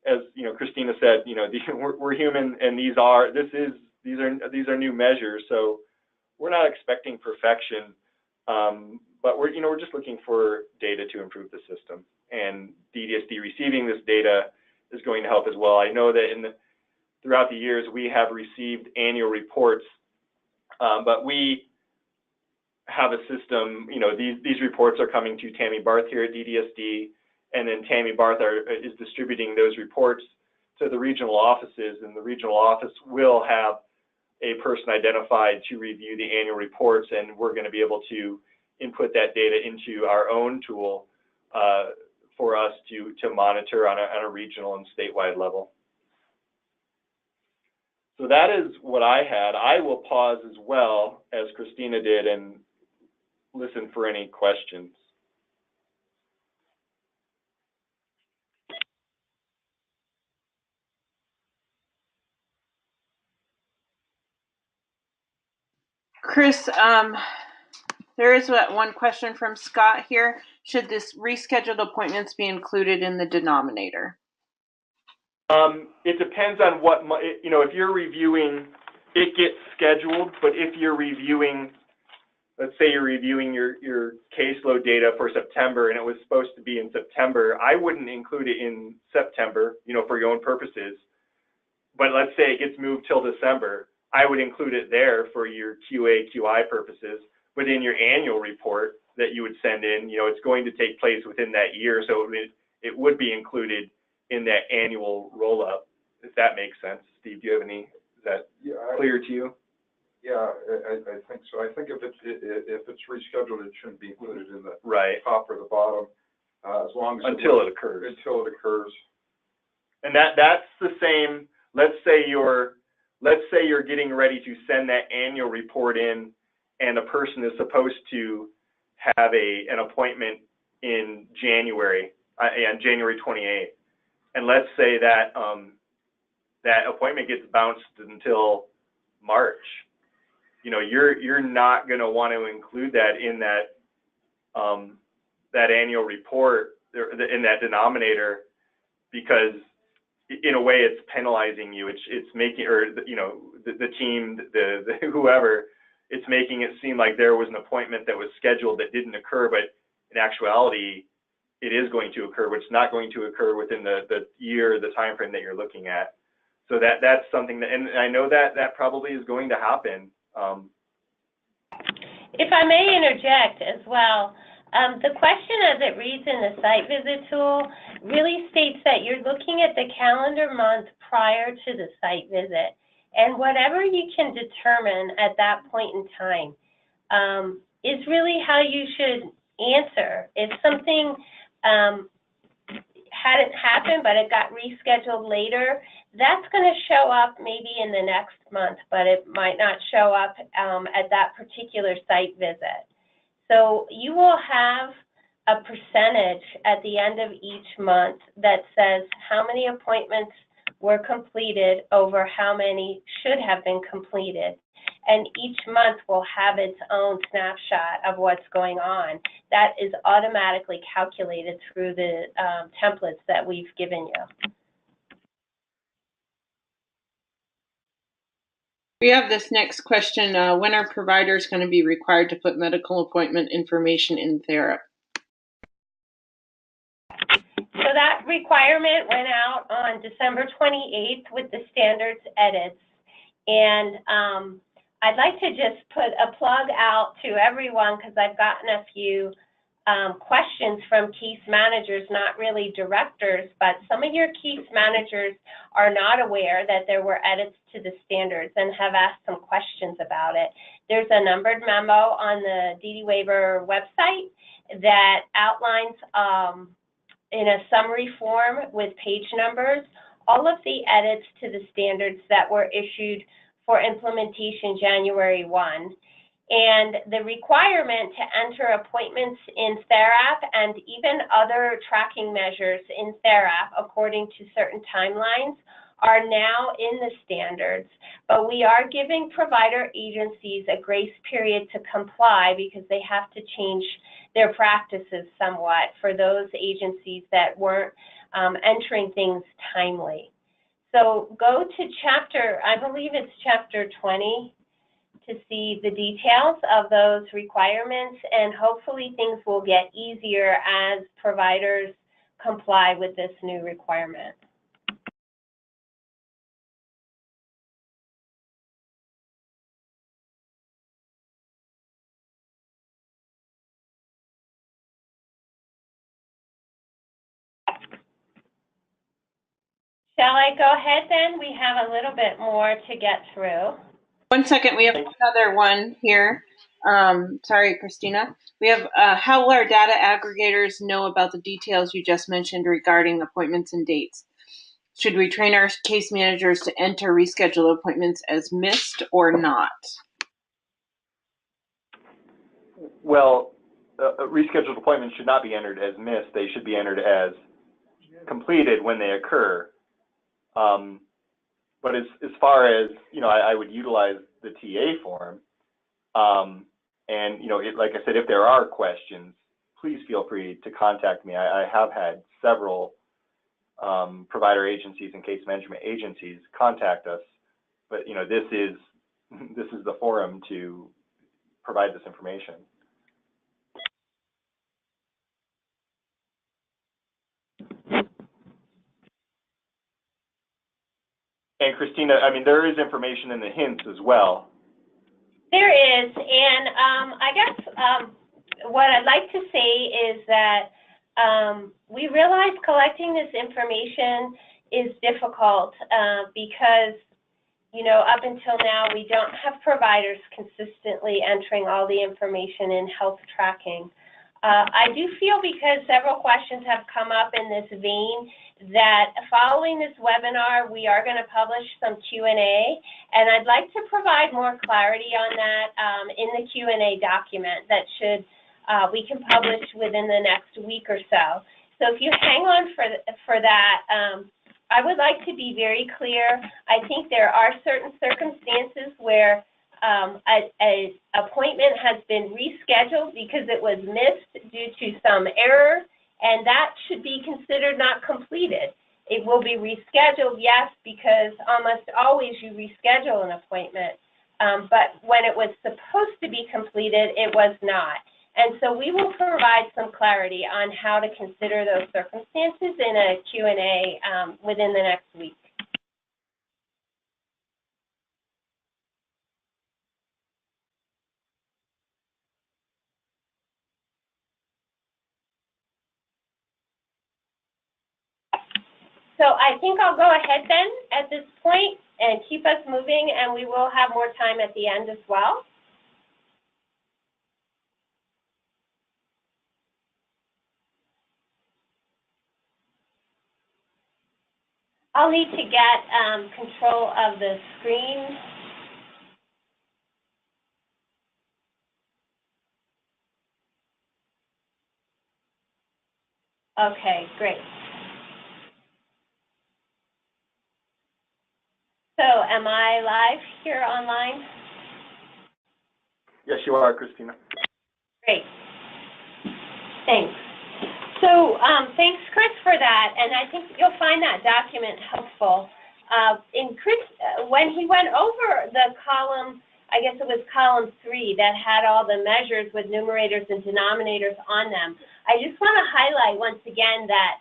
Speaker 4: as Christina said, we're human, and these are new measures, so we're not expecting perfection, but we're just looking for data to improve the system, and DDSD receiving this data is going to help as well. I know that throughout the years we have received annual reports, but we have a system. These reports are coming to Tammy Barth here at DDSD, and then Tammy Barth is distributing those reports to the regional offices, and the regional office will have a person identified to review the annual reports, and we're going to be able to input that data into our own tool for us to monitor on a regional and statewide level. So that is what I had. I will pause as well as Christina did and listen for any questions.
Speaker 2: Chris, there is one question from Scott here. Should this rescheduled appointments be included in the denominator?
Speaker 4: It depends on what, if you're reviewing, it gets scheduled, but if you're reviewing, let's say you're reviewing your caseload data for September and it was supposed to be in September, I wouldn't include it in September, for your own purposes. But let's say it gets moved till December, I would include it there for your QA/QI purposes. But in your annual report that you would send in, it's going to take place within that year, so it would be included in that annual roll-up, if that makes sense. Steve, do you have any? Is that clear to you?
Speaker 5: Yeah, I think so. I think if it's rescheduled, it shouldn't be included in the top or the bottom, as long as
Speaker 4: until it occurs.
Speaker 5: Until it occurs.
Speaker 4: And that's the same. Let's say you're getting ready to send that annual report in, and a person is supposed to have an appointment in January, on January 28th, and let's say that that appointment gets bounced until March. You're not going to want to include that in that that annual report, in that denominator, because in a way it's penalizing you. It's making, or the team, the whoever, it's making it seem like there was an appointment that was scheduled that didn't occur, but in actuality it is going to occur, but it's not going to occur within the year, the time frame that you're looking at. So that's something that, and I know that probably is going to happen.
Speaker 1: If I may interject as well, the question as it reads in the site visit tool really states that you're looking at the calendar month prior to the site visit, and whatever you can determine at that point in time is really how you should answer. If something hadn't happened but it got rescheduled later, that's going to show up maybe in the next month, but it might not show up at that particular site visit. So you will have a percentage at the end of each month that says how many appointments were completed over how many should have been completed. And each month will have its own snapshot of what's going on. That is automatically calculated through the templates that we've given you.
Speaker 2: We have this next question. When are providers going to be required to put medical appointment information in Therap?
Speaker 1: So that requirement went out on December 28th with the standards edits. And I'd like to just put a plug out to everyone, because I've gotten a few questions from case managers, not really directors, but some of your case managers are not aware that there were edits to the standards and have asked some questions about it. There's a numbered memo on the DD Waiver website that outlines in a summary form with page numbers all of the edits to the standards that were issued for implementation January 1. And the requirement to enter appointments in Therap and even other tracking measures in Therap according to certain timelines are now in the standards. But we are giving provider agencies a grace period to comply because they have to change their practices somewhat for those agencies that weren't entering things timely. So go to chapter, I believe it's chapter 20, to see the details of those requirements, and hopefully things will get easier as providers comply with this new requirement. Shall I go ahead then? We have a little bit more to get through.
Speaker 2: 1 second, we have another one here. Sorry, Christina. We have, how will our data aggregators know about the details you just mentioned regarding appointments and dates? Should we train our case managers to enter rescheduled appointments as missed or not?
Speaker 4: Well, rescheduled appointments should not be entered as missed. They should be entered as completed when they occur. But as far as, I would utilize the TA form. And, like I said, if there are questions, please feel free to contact me. I have had several provider agencies and case management agencies contact us, but, this is the forum to provide this information. And Christina, there is information in the hints as well.
Speaker 1: There is, and I guess what I'd like to say is that we realize collecting this information is difficult because, up until now, we don't have providers consistently entering all the information in health tracking. I do feel, because several questions have come up in this vein, that following this webinar, we are going to publish some Q&A, and I'd like to provide more clarity on that in the Q&A document that we can publish within the next week or so. So if you hang on for that, I would like to be very clear. I think there are certain circumstances where an appointment has been rescheduled because it was missed due to some error, and that should be considered not completed. It will be rescheduled, yes, because almost always you reschedule an appointment, but when it was supposed to be completed, it was not. And so we will provide some clarity on how to consider those circumstances in a Q&A within the next week. So I think I'll go ahead then at this point and keep us moving, and we will have more time at the end as well. I'll need to get control of the screen. Okay, great. So am I live here online?
Speaker 4: Yes, you are, Christina.
Speaker 1: Great. Thanks. So thanks, Chris, for that, and I think you'll find that document helpful. When he went over the column, I guess it was column 3 that had all the measures with numerators and denominators on them, I just want to highlight once again that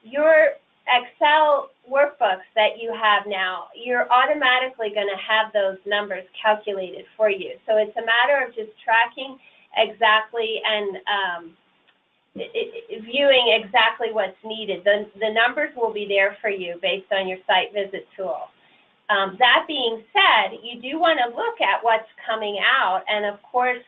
Speaker 1: your Excel workbooks that you have now, you're automatically going to have those numbers calculated for you. So it's a matter of just tracking exactly and viewing exactly what's needed. The numbers will be there for you based on your site visit tool. That being said, you do want to look at what's coming out, and of course,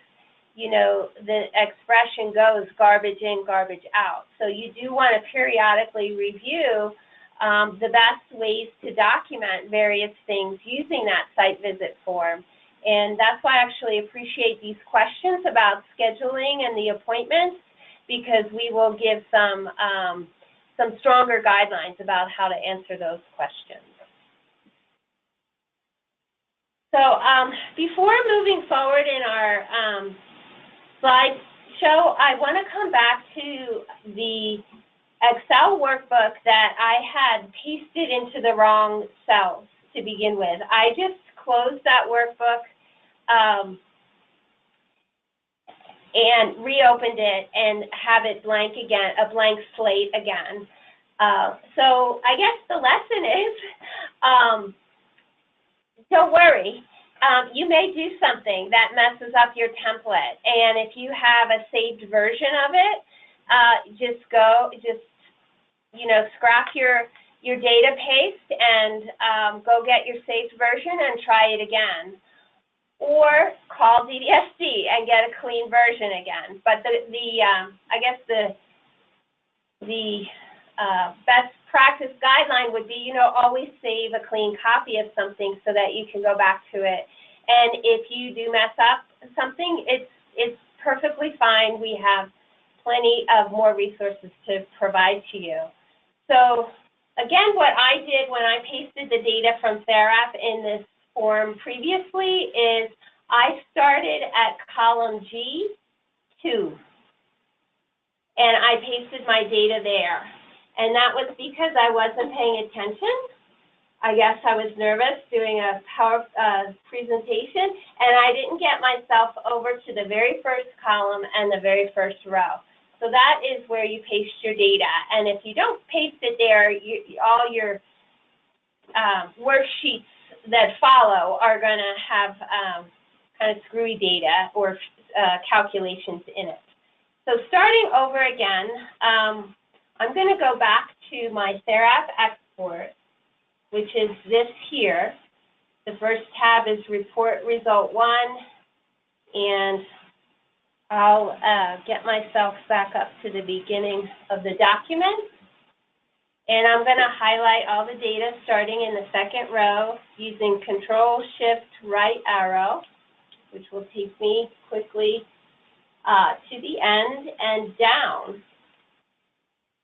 Speaker 1: you know, the expression goes garbage in, garbage out. So you do want to periodically review the best ways to document various things using that site visit form. And that's why I actually appreciate these questions about scheduling and the appointments, because we will give some stronger guidelines about how to answer those questions. So before moving forward in our slideshow, I want to come back to the Excel workbook that I had pasted into the wrong cells to begin with. I just closed that workbook and reopened it and have it blank again, a blank slate again. So I guess the lesson is, don't worry. You may do something that messes up your template, and if you have a saved version of it, just you know, scrap your data paste and go get your saved version and try it again. Or call DDSD and get a clean version again. But I guess the best practice guideline would be, you know, always save a clean copy of something so that you can go back to it. And if you do mess up something, it's perfectly fine. We have plenty of more resources to provide to you. So again, what I did when I pasted the data from Therap in this form previously is I started at column G2 and I pasted my data there. And that was because I wasn't paying attention. I guess I was nervous doing a power presentation, and I didn't get myself over to the very first column and the very first row. So that is where you paste your data. And if you don't paste it there, all your worksheets that follow are going to have kind of screwy data or calculations in it. So starting over again, I'm going to go back to my Therap export, which is this here. The first tab is Report Result 1, and I'll get myself back up to the beginning of the document. And I'm going to highlight all the data starting in the second row using Control-Shift-Right arrow, which will take me quickly to the end and down.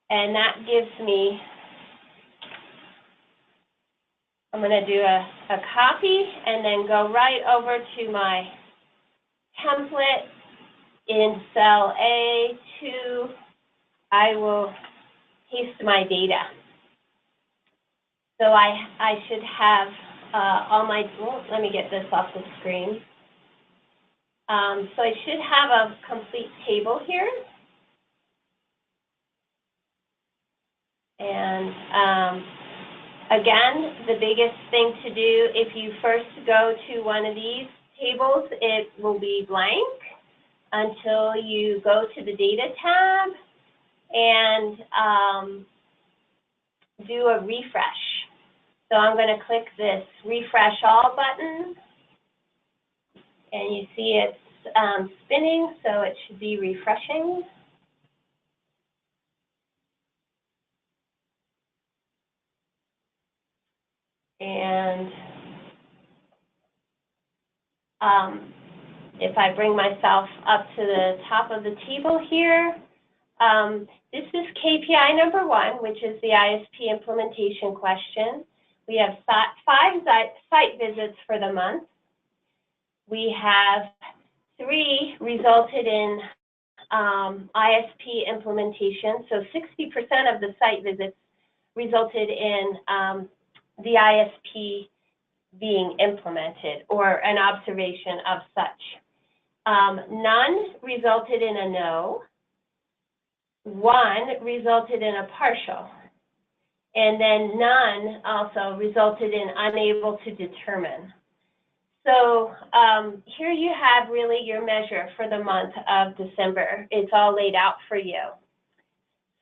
Speaker 1: And that gives me, I'm going to do a copy and then go right over to my template in cell A2. I will paste my data. So I should have all my, let me get this off the screen. So I should have a complete table here. And again, the biggest thing to do, if you first go to one of these tables, it will be blank until you go to the Data tab and do a refresh. So I'm going to click this Refresh All button, and you see it's spinning, so it should be refreshing. And if I bring myself up to the top of the table here, this is KPI number 1, which is the ISP implementation question. We have 5 site visits for the month. We have 3 resulted in ISP implementation, so 60% of the site visits resulted in the ISP being implemented or an observation of such. None resulted in a no. 1 resulted in a partial. And then none also resulted in unable to determine. So here you have really your measure for the month of December. It's all laid out for you.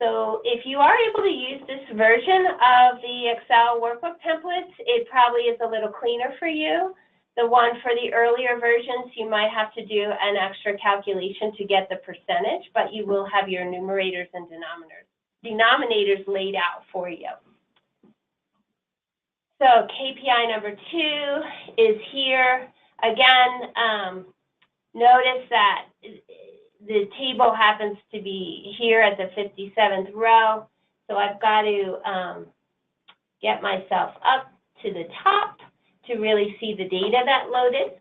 Speaker 1: So if you are able to use this version of the Excel workbook templates, it probably is a little cleaner for you. The one for the earlier versions, you might have to do an extra calculation to get the percentage, but you will have your numerators and denominators laid out for you. So KPI number 2 is here. Again, notice that the table happens to be here at the 57th row. So I've got to get myself up to the top to really see the data that loaded.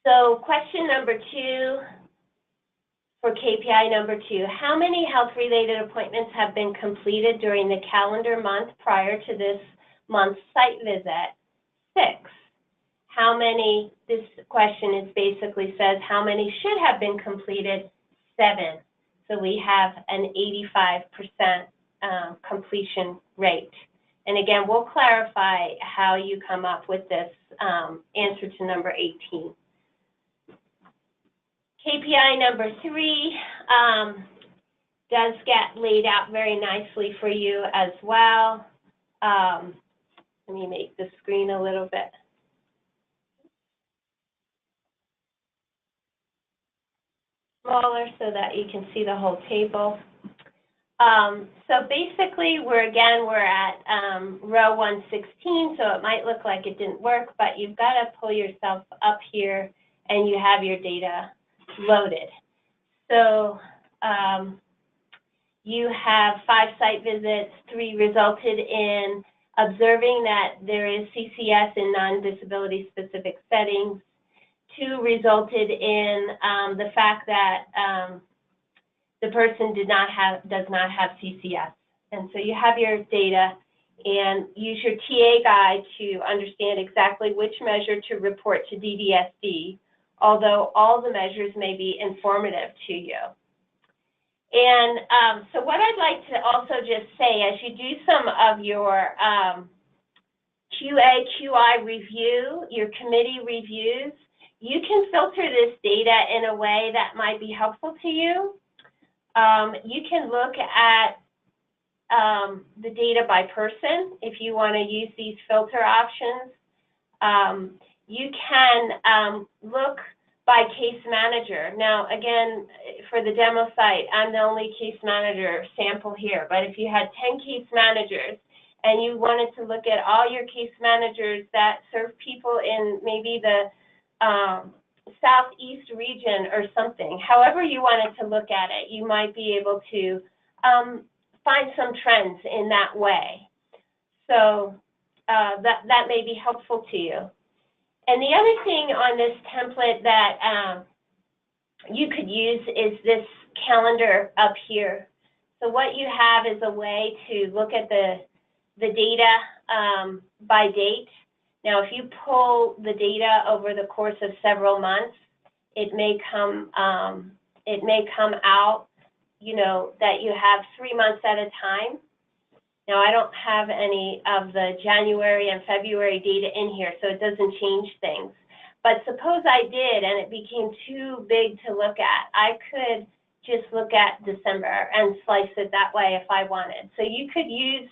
Speaker 1: So question number 2 for KPI number 2, how many health-related appointments have been completed during the calendar month prior to this month's site visit? 6. How many, this question is basically says, how many should have been completed? 7. So we have an 85% completion rate. And again, we'll clarify how you come up with this answer to number 18. KPI number 3 does get laid out very nicely for you as well. Let me make the screen a little bit smaller so that you can see the whole table. So basically, we're at row 116, so it might look like it didn't work, but you've got to pull yourself up here and you have your data loaded. So you have 5 site visits, 3 resulted in observing that there is CCS in non-disability specific settings. 2 resulted in the fact that the person does not have CCS. And so you have your data and use your TA guide to understand exactly which measure to report to DDSD, although all the measures may be informative to you. And so what I'd like to also just say, as you do some of your QA, QI review, your committee reviews, you can filter this data in a way that might be helpful to you. You can look at the data by person if you want to use these filter options. You can look by case manager. Now, again, for the demo site, I'm the only case manager sample here, but if you had 10 case managers and you wanted to look at all your case managers that serve people in maybe the Southeast region or something, however you wanted to look at it, you might be able to find some trends in that way. So that may be helpful to you. And the other thing on this template that you could use is this calendar up here. So what you have is a way to look at the data by date. Now, if you pull the data over the course of several months, it may come out, you know, that you have 3 months at a time. Now, I don't have any of the January and February data in here, so it doesn't change things. But suppose I did and it became too big to look at. I could just look at December and slice it that way if I wanted. So you could use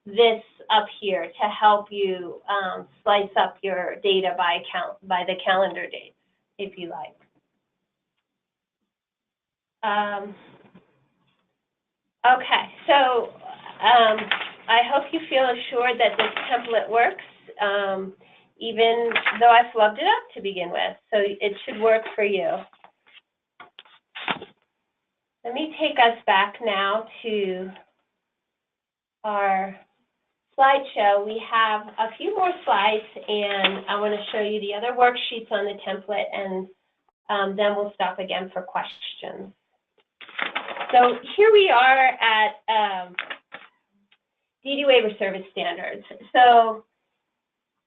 Speaker 1: this up here to help you slice up your data by the calendar dates, if you like. Okay, so I hope you feel assured that this template works, even though I flubbed it up to begin with. So it should work for you. Let me take us back now to our slideshow. We have a few more slides, and I want to show you the other worksheets on the template, and then we'll stop again for questions. So here we are at DD Waiver Service Standards. So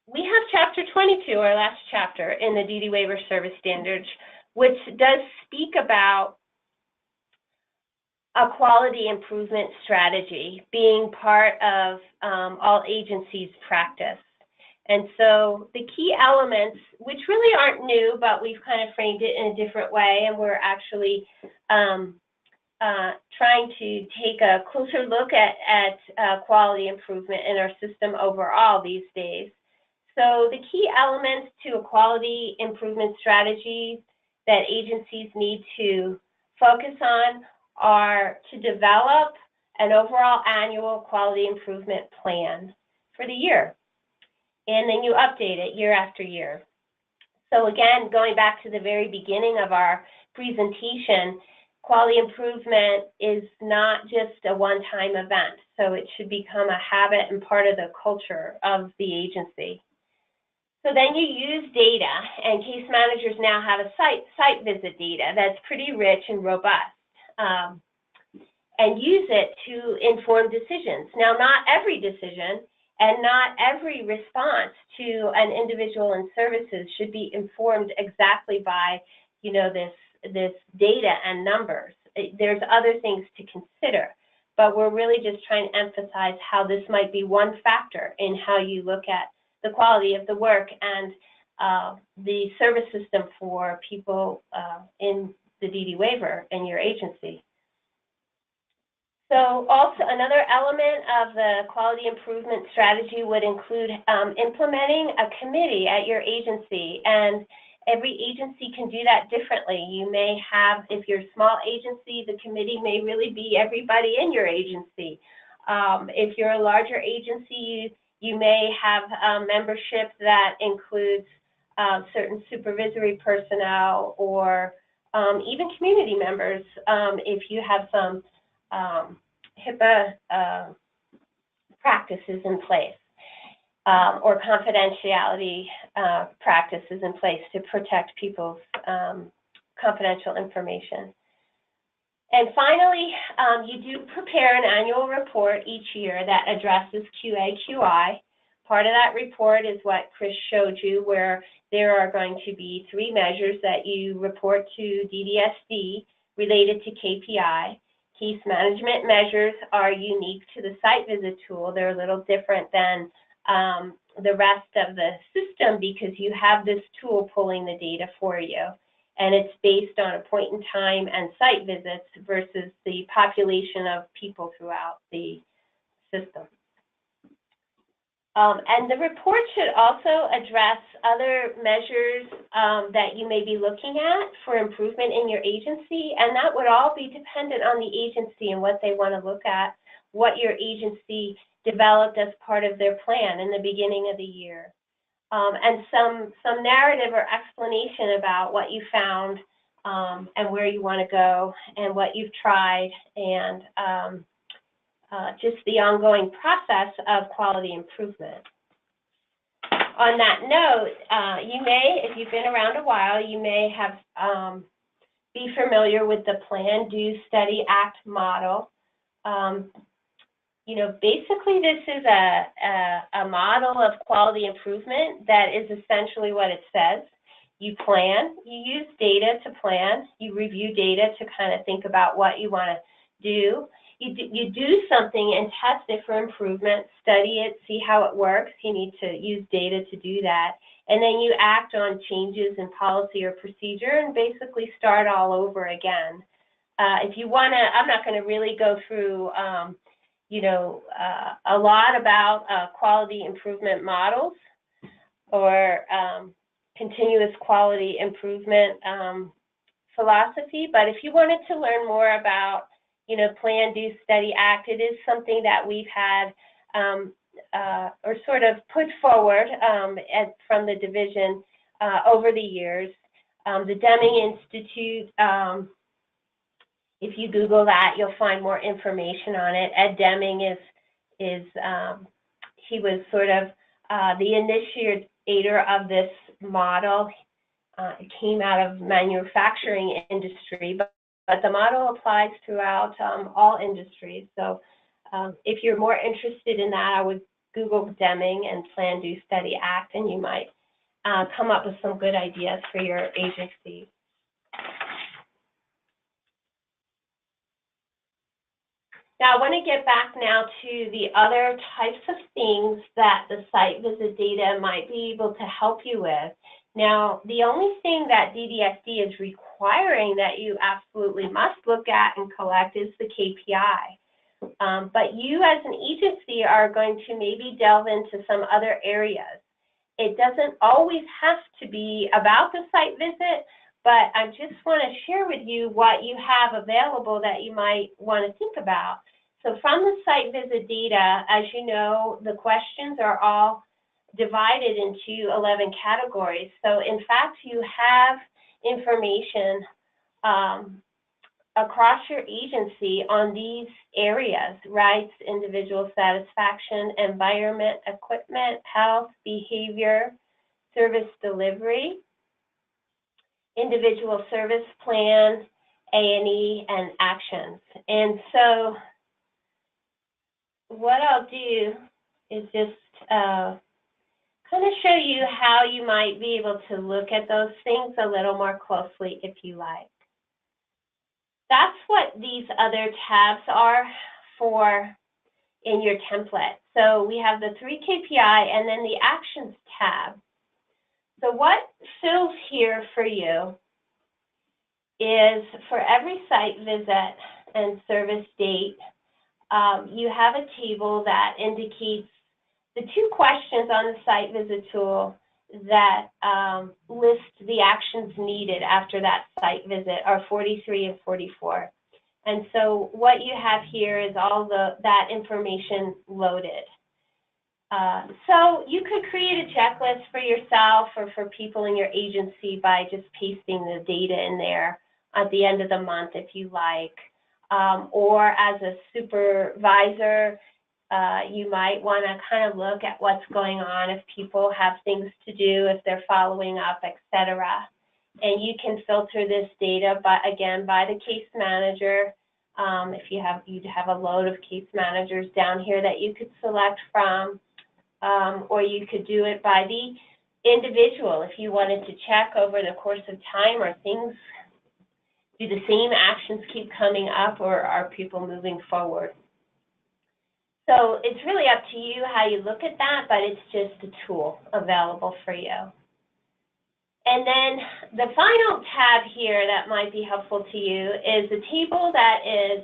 Speaker 1: we have Chapter 22, our last chapter in the DD Waiver Service Standards, which does speak about a quality improvement strategy being part of all agencies' practice. And so the key elements, which really aren't new, but we've kind of framed it in a different way, and we're actually trying to take a closer look at quality improvement in our system overall these days. So the key elements to a quality improvement strategy that agencies need to focus on are to develop an overall annual quality improvement plan for the year. And then you update it year after year. So again, going back to the very beginning of our presentation, quality improvement is not just a one-time event. So it should become a habit and part of the culture of the agency. So then you use data, and case managers now have a site visit data that's pretty rich and robust, and use it to inform decisions. Now, not every decision and not every response to an individual and services should be informed exactly by, you know, this data and numbers. There's other things to consider, but we're really just trying to emphasize how this might be one factor in how you look at the quality of the work and the service system for people in the DD waiver in your agency. So also another element of the quality improvement strategy would include implementing a committee at your agency, and every agency can do that differently. You may have, if you're a small agency, the committee may really be everybody in your agency. If you're a larger agency, you may have membership that includes certain supervisory personnel or even community members if you have some HIPAA practices in place or confidentiality practices in place to protect people's confidential information. And finally, you do prepare an annual report each year that addresses QA/QI. Part of that report is what Chris showed you, where there are going to be 3 measures that you report to DDSD related to KPI. Case management measures are unique to the site visit tool. They're a little different than the rest of the system because you have this tool pulling the data for you. And it's based on a point in time and site visits versus the population of people throughout the system. And the report should also address other measures that you may be looking at for improvement in your agency, and that would all be dependent on the agency and what they want to look at, what your agency developed as part of their plan in the beginning of the year. And some narrative or explanation about what you found and where you want to go and what you've tried and just the ongoing process of quality improvement. On that note, you may, if you've been around a while, you may have be familiar with the Plan, Do, Study, Act model. You know, basically this is a model of quality improvement that is essentially what it says. You plan, you use data to plan, you review data to kind of think about what you want to do. You do something and test it for improvement, study it, see how it works. You need to use data to do that. And then you act on changes in policy or procedure and basically start all over again. If you want to, I'm not going to really go through you know, a lot about quality improvement models or continuous quality improvement philosophy. But if you wanted to learn more about, you know, Plan, Do, Study, Act, it is something that we've had or sort of put forward from the division over the years. The Deming Institute, if you Google that, you'll find more information on it. Ed Deming is he was sort of the initiator of this model. It came out of manufacturing industry, but the model applies throughout all industries. So if you're more interested in that, I would Google Deming and Plan, Do, Study, Act, and you might come up with some good ideas for your agency. Now, I want to get back now to the other types of things that the site visit data might be able to help you with. Now, the only thing that DDSD is requiring that you absolutely must look at and collect is the KPI. But you as an agency are going to maybe delve into some other areas. It doesn't always have to be about the site visit, but I just want to share with you what you have available that you might want to think about. So from the site visit data, as you know, the questions are all divided into 11 categories. So in fact, you have information across your agency on these areas: rights, individual satisfaction, environment, equipment, health, behavior, service delivery, individual service plan, A&E, and actions. And so what I'll do is just kind of show you how you might be able to look at those things a little more closely if you like. That's what these other tabs are for in your template. So we have the 3 KPI and then the actions tab. So what fills here for you is for every site visit and service date, you have a table that indicates the 2 questions on the site visit tool that list the actions needed after that site visit are 43 and 44. And so what you have here is all that information loaded. So you could create a checklist for yourself or for people in your agency by just pasting the data in there at the end of the month if you like. Or as a supervisor, you might want to kind of look at what's going on if people have things to do, if they're following up, etc. And you can filter this data by the case manager. If you'd have a load of case managers down here that you could select from, or you could do it by the individual if you wanted to check over the course of time, are things, do the same actions keep coming up, or are people moving forward? So it's really up to you how you look at that, but it's just a tool available for you. And then the final tab here that might be helpful to you is a table that is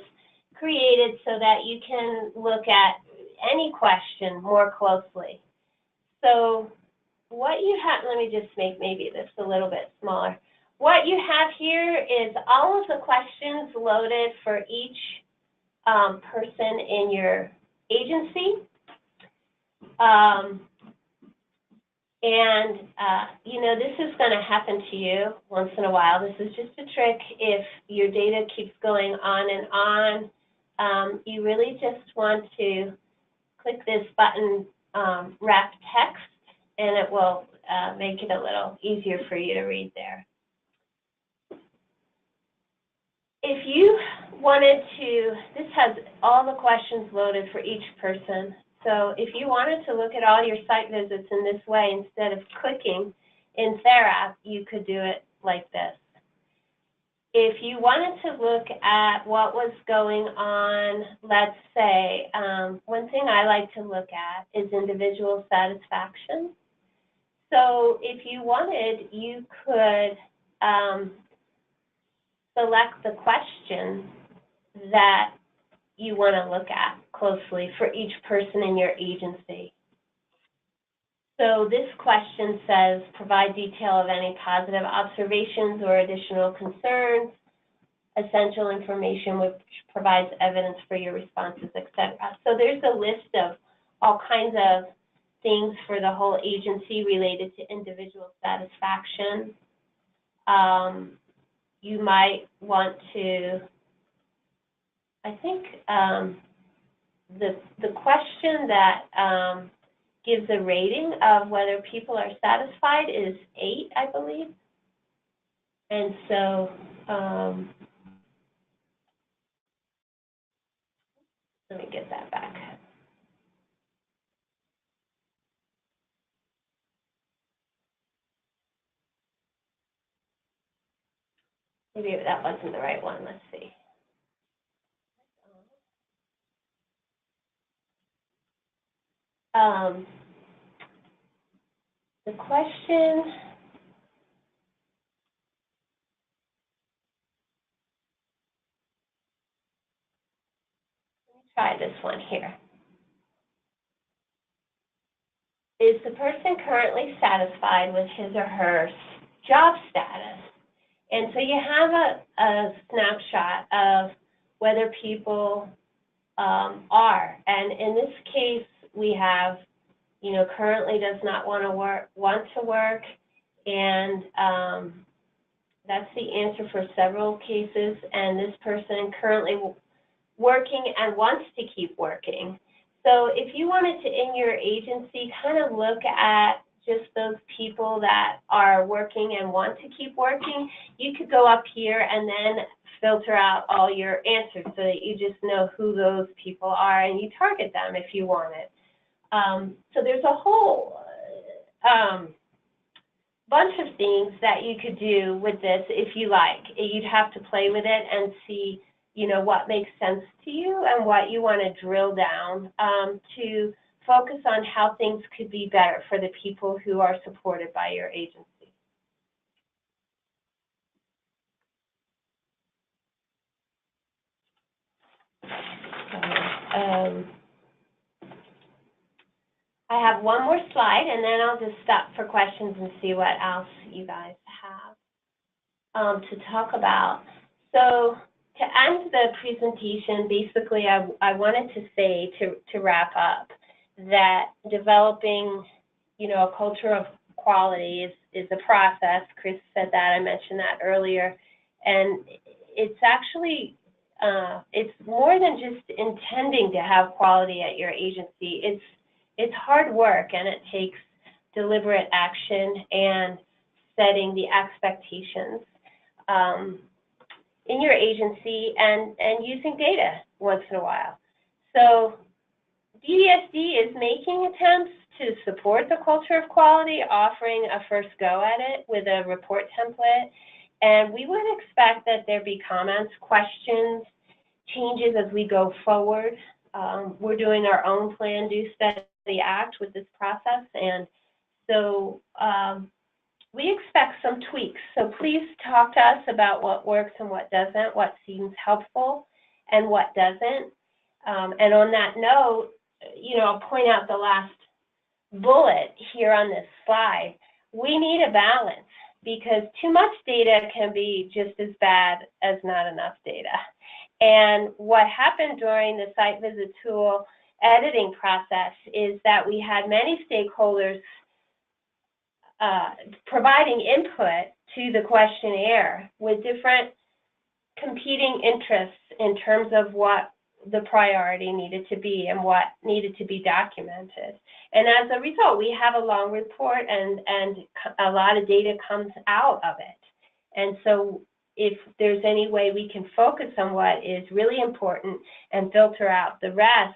Speaker 1: created so that you can look at any question more closely. So what you have, let me just make maybe this a little bit smaller. What you have here is all of the questions loaded for each person in your agency. You know, this is going to happen to you once in a while. This is just a trick. If your data keeps going on and on, you really just want to click this button, wrap text, and it will make it a little easier for you to read there. If you wanted to, this has all the questions loaded for each person. So if you wanted to look at all your site visits in this way, instead of clicking in Therap, you could do it like this. If you wanted to look at what was going on, let's say, one thing I like to look at is individual satisfaction. So if you wanted, you could select the question that you want to look at closely for each person in your agency. So this question says, provide detail of any positive observations or additional concerns, essential information which provides evidence for your responses, etc. So there's a list of all kinds of things for the whole agency related to individual satisfaction. You might want to, I think the question that gives a rating of whether people are satisfied is 8, I believe. And so let me get that back. Maybe that wasn't the right one. Let's see. The question, let me try this one here. Is the person currently satisfied with his or her job status? And so you have a snapshot of whether people are. And in this case, we have, currently does not want to work, and that's the answer for several cases. And this person currently working and wants to keep working. So if you wanted to, in your agency, kind of look at just those people that are working and want to keep working, you could go up here and then filter out all your answers so that you just know who those people are and you target them if you want it. So there's a whole bunch of things that you could do with this if you like. You'd have to play with it and see, what makes sense to you and what you want to drill down to focus on how things could be better for the people who are supported by your agency. I have one more slide, and then I'll just stop for questions and see what else you guys have to talk about. So to end the presentation, basically I wanted to say, to wrap up, that developing, a culture of quality is a process. Chris said that, I mentioned that earlier, and it's actually, it's more than just intending to have quality at your agency. It's hard work, and it takes deliberate action and setting the expectations in your agency and using data once in a while. So DDSD is making attempts to support the culture of quality, offering a first go at it with a report template. And we would expect that there be comments, questions, changes as we go forward. We're doing our own plan, do, study, act with this process. And so we expect some tweaks. So please talk to us about what works and what doesn't, what seems helpful and what doesn't. And on that note, I'll point out the last bullet here on this slide. We need a balance, because too much data can be just as bad as not enough data. And what happened during the site visit tool editing process is that we had many stakeholders providing input to the questionnaire with different competing interests in terms of what the priority needed to be and what needed to be documented. And as a result, we have a long report and a lot of data comes out of it. And so if there's any way we can focus on what is really important and filter out the rest,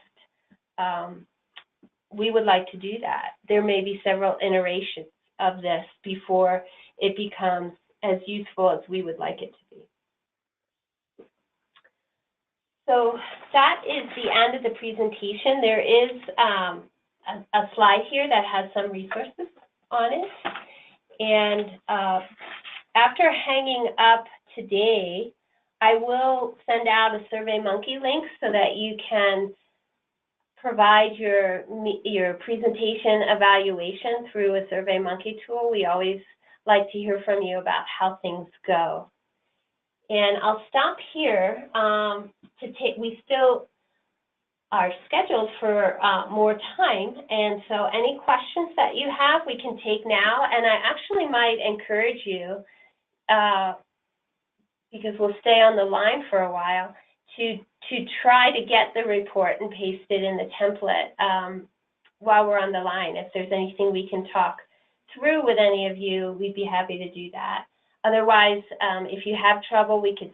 Speaker 1: we would like to do that. There may be several iterations of this before it becomes as useful as we would like it to be. So that is the end of the presentation. There is a slide here that has some resources on it. And after hanging up today, I will send out a SurveyMonkey link so that you can provide your presentation evaluation through a SurveyMonkey tool. We always like to hear from you about how things go. And I'll stop here we still are scheduled for more time. And so any questions that you have, we can take now. And I actually might encourage you, because we'll stay on the line for a while, to try to get the report and paste it in the template while we're on the line. If there's anything we can talk through with any of you, we'd be happy to do that. Otherwise, if you have trouble, we could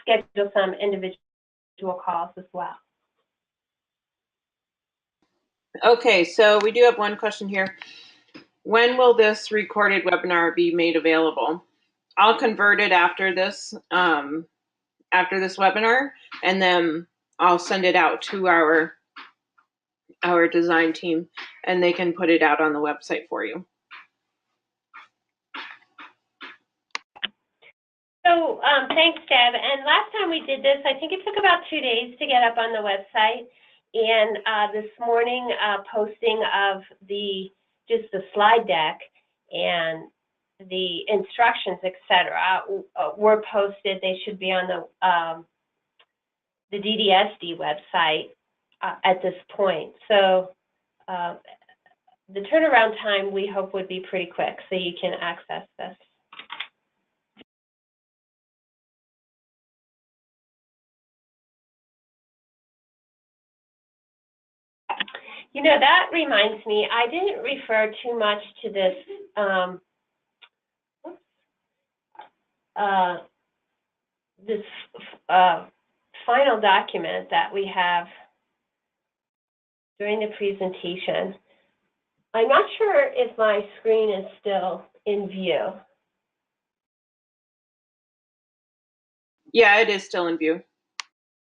Speaker 1: schedule some individual calls as well.
Speaker 2: Okay, so we do have one question here. When will this recorded webinar be made available? I'll convert it after this webinar, and then I'll send it out to our our design team, and they can put it out on the website for you.
Speaker 1: So thanks, Deb. And last time we did this, I think it took about 2 days to get up on the website. And this morning, posting of just the slide deck and the instructions, etc., were posted. They should be on the DDSD website at this point. So the turnaround time we hope would be pretty quick, so you can access this. You know, that reminds me, I didn't refer too much to this final document that we have during the presentation. I'm not sure if my screen is still in view.
Speaker 2: Yeah, it is still in view.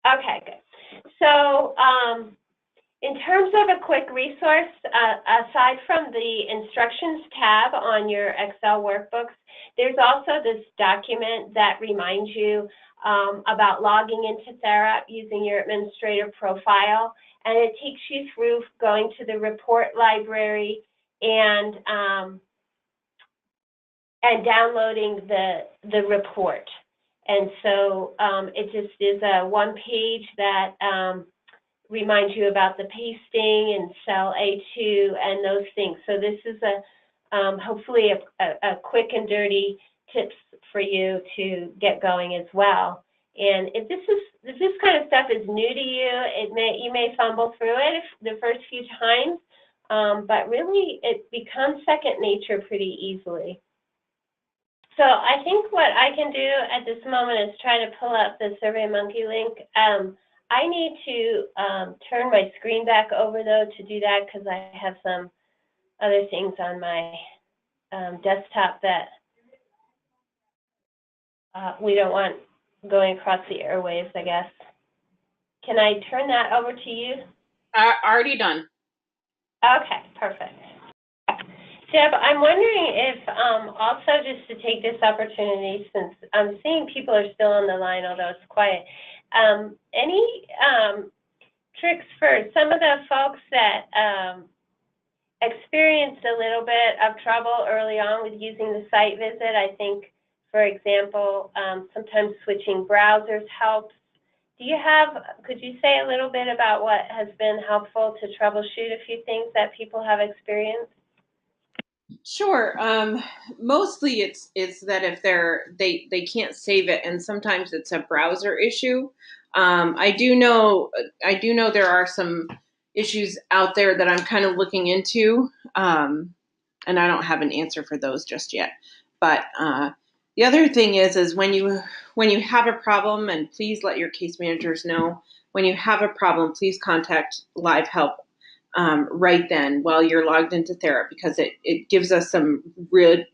Speaker 1: Okay, good. So in terms of a quick resource, aside from the instructions tab on your Excel workbooks, there's also this document that reminds you about logging into Therap using your administrator profile, and it takes you through going to the report library and downloading the report. And so it just is a one page that reminds you about the pasting and cell A2 and those things. So this is hopefully a quick and dirty tips for you to get going as well. And if this kind of stuff is new to you, you may fumble through it the first few times, but really it becomes second nature pretty easily. So I think what I can do at this moment is try to pull up the SurveyMonkey link. I need to turn my screen back over, though, to do that because I have some other things on my desktop that we don't want going across the airwaves, I guess. Can I turn that over to you?
Speaker 2: Already done.
Speaker 1: Okay, perfect. Deb, I'm wondering if also just to take this opportunity, since I'm seeing people are still on the line, although it's quiet, any tricks for some of the folks that experienced a little bit of trouble early on with using the site visit? I think, for example, sometimes switching browsers helps. Could you say a little bit about what has been helpful to troubleshoot a few things that people have experienced?
Speaker 2: Sure. Mostly it's that if they can't save it, and sometimes it's a browser issue. I do know there are some issues out there that I'm kind of looking into, and I don't have an answer for those just yet. But the other thing is when you have a problem, and please let your case managers know when you have a problem, please contact Live Help right then while you're logged into Therap, because it gives us some good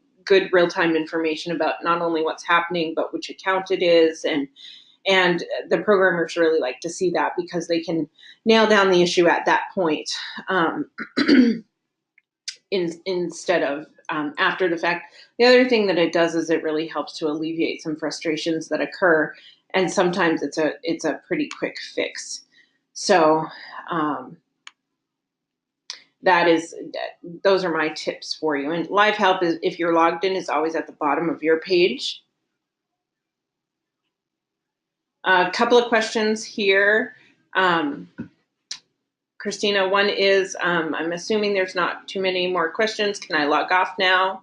Speaker 2: real-time information about not only what's happening, but which account it is. And the programmers really like to see that because they can nail down the issue at that point instead of after the fact. The other thing that it does is it really helps to alleviate some frustrations that occur. And sometimes it's a pretty quick fix. So, those are my tips for you. And Live Help is, if you're logged in, is always at the bottom of your page. A couple of questions here. Christina, one is, I'm assuming there's not too many more questions. Can I log off now?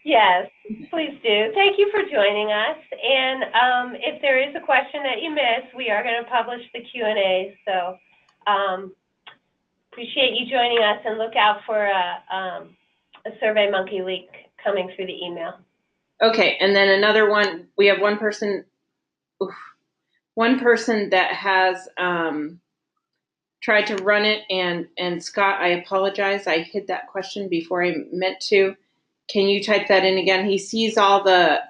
Speaker 1: Yes, please do. Thank you for joining us. And if there is a question that you missed, we are going to publish the Q&A. So appreciate you joining us, and look out for a SurveyMonkey link coming through the email.
Speaker 2: Okay, and then another one. We have one person that has tried to run it, and Scott, I apologize. I hid that question before I meant to. Can you type that in again? He sees all the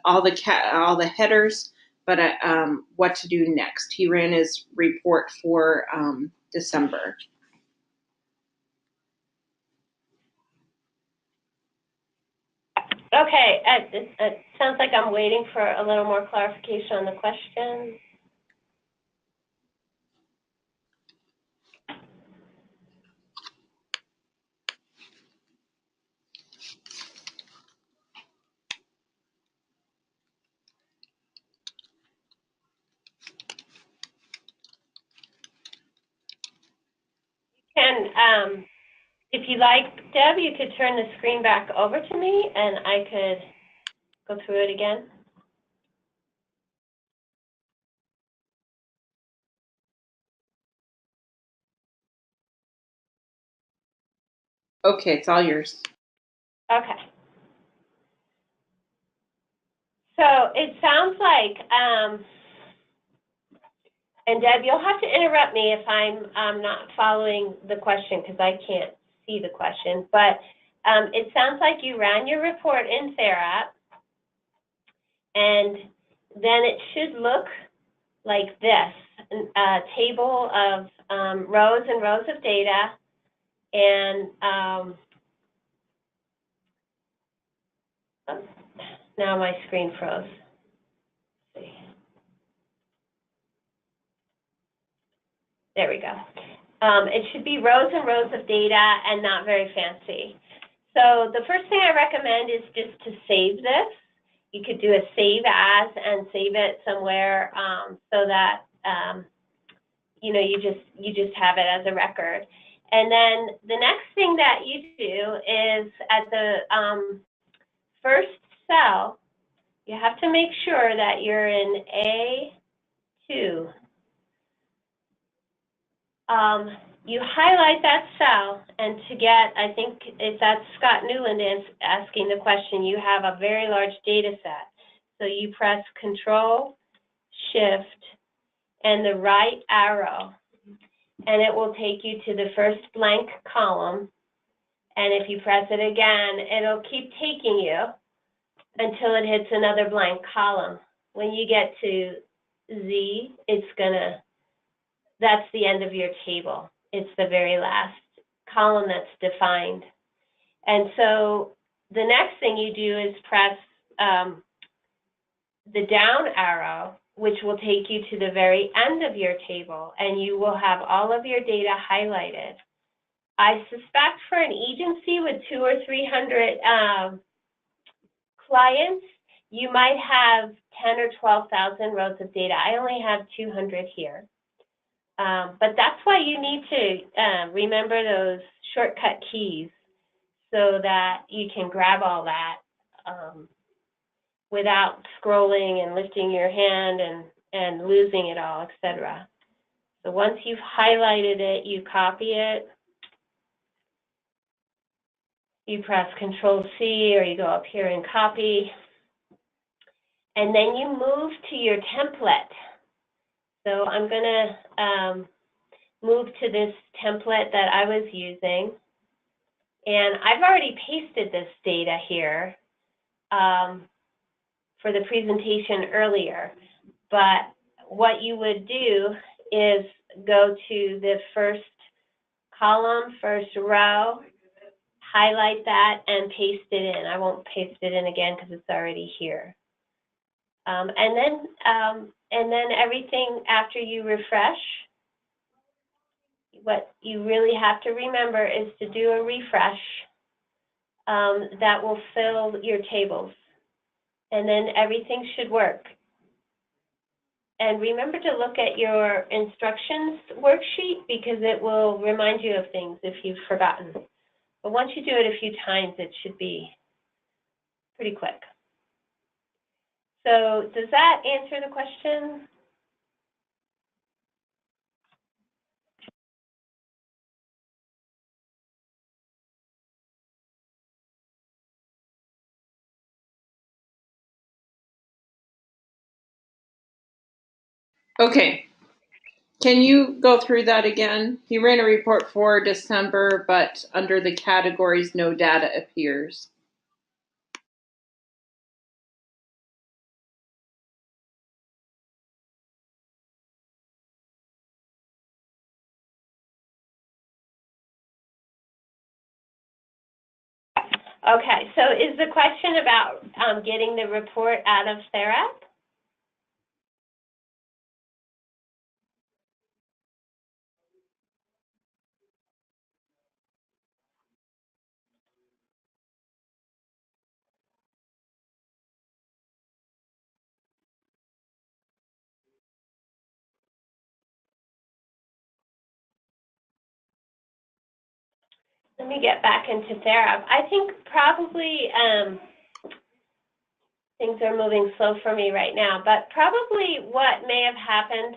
Speaker 2: headers, but what to do next. He ran his report for December.
Speaker 1: Okay, it sounds like I'm waiting for a little more clarification on the question. And if you like, Deb, you could turn the screen back over to me and I could go through it again.
Speaker 2: Okay, it's all yours.
Speaker 1: Okay. So it sounds like, and Deb, you'll have to interrupt me if I'm not following the question because I can't see the question, but it sounds like you ran your report in Therap, and then it should look like this, a table of rows and rows of data, and now my screen froze. Let's see. There we go. It should be rows and rows of data and not very fancy. So the first thing I recommend is just to save this. You could do a save as and save it somewhere so that you know, you just have it as a record. And then the next thing that you do is at the first cell, you have to make sure that you're in A2. You highlight that cell, and to get, I think if that's Scott Newland is asking the question, you have a very large data set. So you press Control, Shift, and the right arrow, and it will take you to the first blank column. And if you press it again, it'll keep taking you until it hits another blank column. When you get to Z, that's the end of your table. It's the very last column that's defined. And so the next thing you do is press the down arrow, which will take you to the very end of your table, and you will have all of your data highlighted. I suspect for an agency with 200 or 300 clients, you might have 10 or 12,000 rows of data. I only have 200 here. But that's why you need to remember those shortcut keys so that you can grab all that without scrolling and lifting your hand and losing it all, etc. So once you've highlighted it, you copy it. You press Control-C or you go up here and copy. And then you move to your template. So I'm going to move to this template that I was using. And I've already pasted this data here for the presentation earlier. But what you would do is go to the first column, first row, highlight that, and paste it in. I won't paste it in again because it's already here. And then everything after you refresh, what you really have to remember is to do a refresh that will fill your tables, and then everything should work. And remember to look at your instructions worksheet because it will remind you of things if you've forgotten. But once you do it a few times, it should be pretty quick. So does that answer the question?
Speaker 2: Okay. Can you go through that again? He ran a report for December, but under the categories, no data appears.
Speaker 1: Okay, so is the question about getting the report out of Therap? Let me get back into Therap. I think probably things are moving slow for me right now, but probably what may have happened,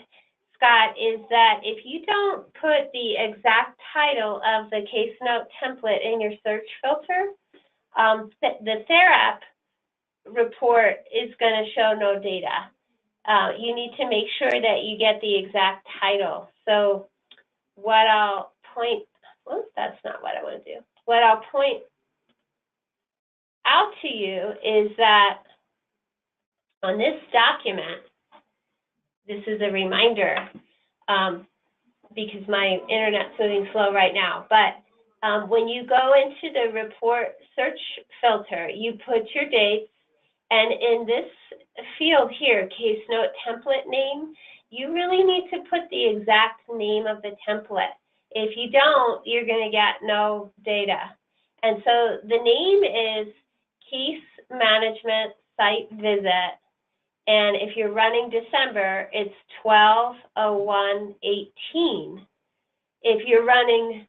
Speaker 1: Scott, is that if you don't put the exact title of the case note template in your search filter, the Therap report is going to show no data. You need to make sure that you get the exact title. So what I'll point, well, that's not what I want to do. What I'll point out to you is that on this document, this is a reminder because my internet's moving slow right now, but when you go into the report search filter, you put your dates, and in this field here, case note template name, you really need to put the exact name of the template. If you don't, you're going to get no data. And so the name is Case Management Site Visit. And if you're running December, it's 12/01/18. If you're running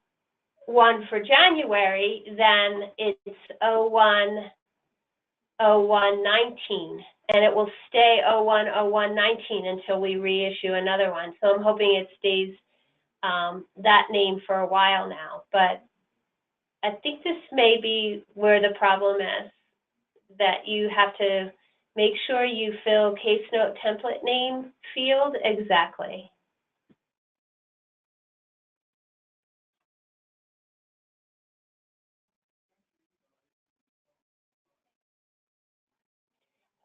Speaker 1: one for January, then it's 01/01/19, and it will stay 01/01/19 until we reissue another one. So I'm hoping it stays that name for a while now. But I think this may be where the problem is, that you have to make sure you fill case note template name field exactly.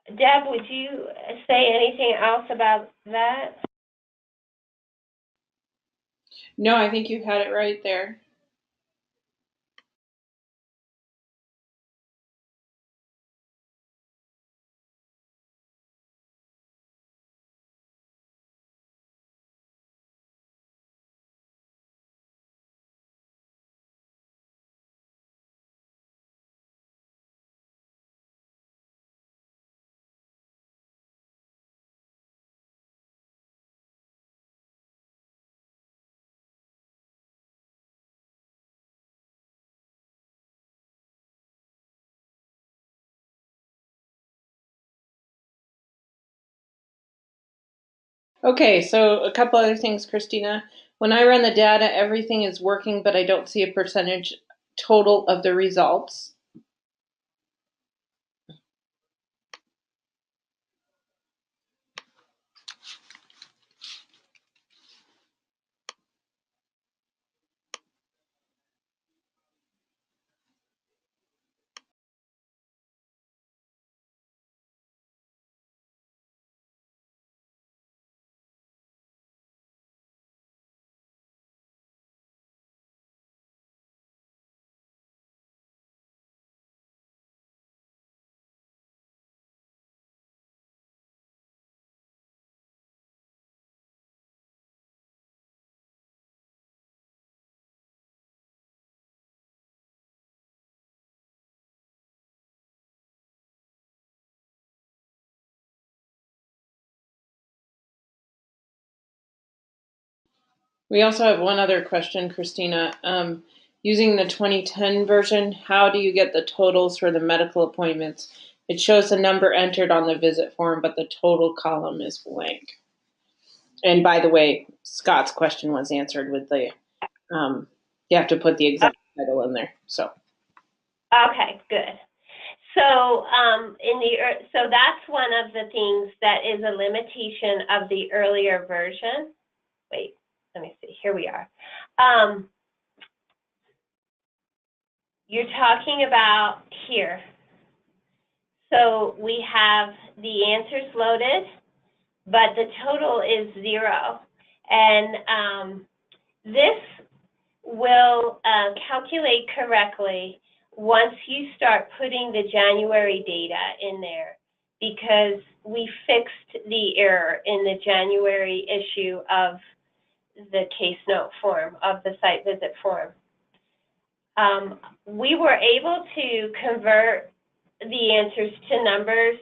Speaker 1: Deb, would you say anything else about that?
Speaker 2: No, I think you had it right there. Okay, so a couple other things, Christina. When I run the data, everything is working, but I don't see a percentage total of the results. We also have one other question, Christina. Using the 2010 version, how do you get the totals for the medical appointments? It shows the number entered on the visit form, but the total column is blank. And by the way, Scott's question was answered with the, you have to put the exact title in there, so.
Speaker 1: Okay, good. So so that's one of the things that is a limitation of the earlier version. Wait, let me see, here we are. You're talking about here. So we have the answers loaded, but the total is 0. And this will calculate correctly once you start putting the January data in there, because we fixed the error in the January issue of the case note form, of the site visit form. We were able to convert the answers to numbers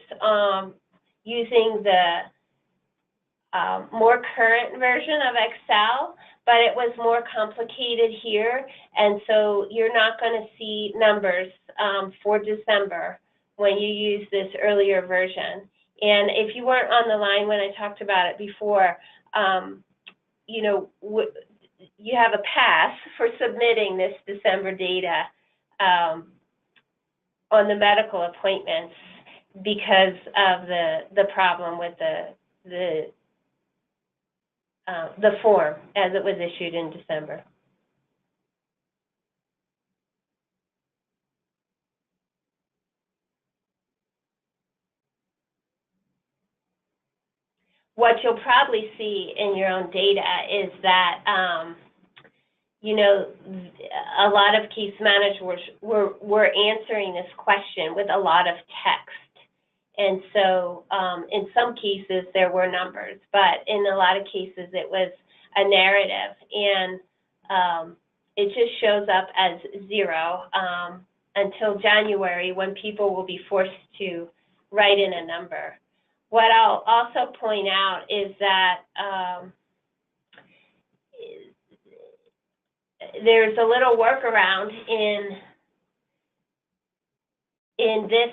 Speaker 1: using the more current version of Excel, but it was more complicated here, and so you're not going to see numbers for December when you use this earlier version. And if you weren't on the line when I talked about it before, you know, you have a pass for submitting this December data on the medical appointments because of the problem with the form as it was issued in December. What you'll probably see in your own data is that, you know, a lot of case managers were answering this question with a lot of text. And so in some cases there were numbers, but in a lot of cases it was a narrative, and it just shows up as 0 until January, when people will be forced to write in a number. What I'll also point out is that there's a little workaround in this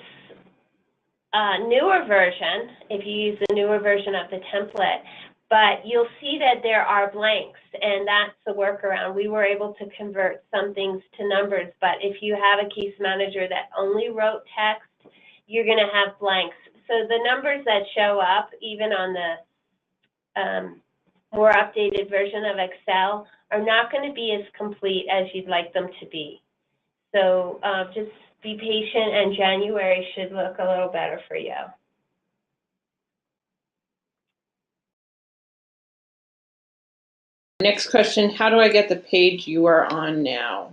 Speaker 1: newer version, if you use the newer version of the template, but you'll see that there are blanks, and that's the workaround. We were able to convert some things to numbers, but if you have a case manager that only wrote text, you're going to have blanks. So the numbers that show up, even on the more updated version of Excel, are not going to be as complete as you'd like them to be. So just be patient, and January should look a little better for you.
Speaker 2: Next question, how do I get the page you are on now?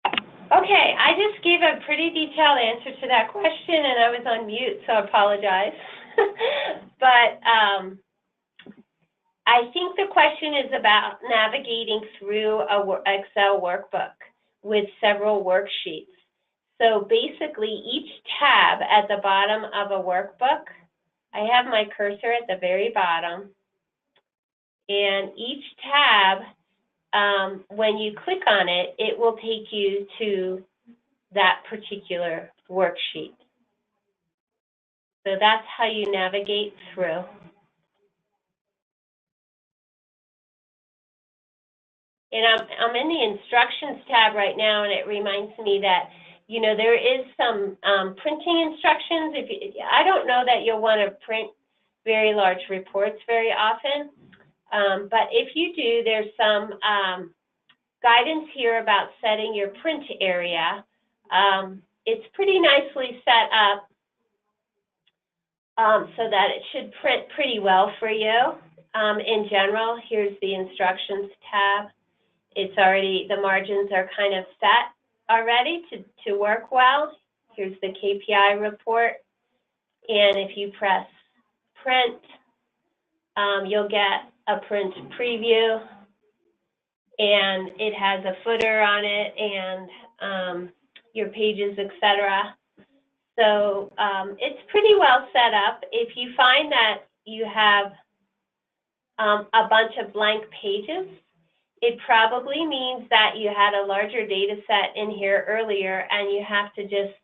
Speaker 1: Okay, I just gave a pretty detailed answer to that question, and I was on mute, so I apologize. But I think the question is about navigating through an Excel workbook with several worksheets. So basically, each tab at the bottom of a workbook, I have my cursor at the very bottom, and each tab, when you click on it, it will take you to that particular worksheet. So that's how you navigate through. And I'm in the instructions tab right now, and it reminds me that, you know, there is some printing instructions. I don't know that you'll want to print very large reports very often, but if you do, there's some guidance here about setting your print area. It's pretty nicely set up so that it should print pretty well for you. In general, here's the instructions tab. It's already, the margins are kind of set already to work well. Here's the KPI report. And if you press print, you'll get a print preview, and it has a footer on it and your pages, etc. So it's pretty well set up. If you find that you have a bunch of blank pages, it probably means that you had a larger data set in here earlier, and you have to just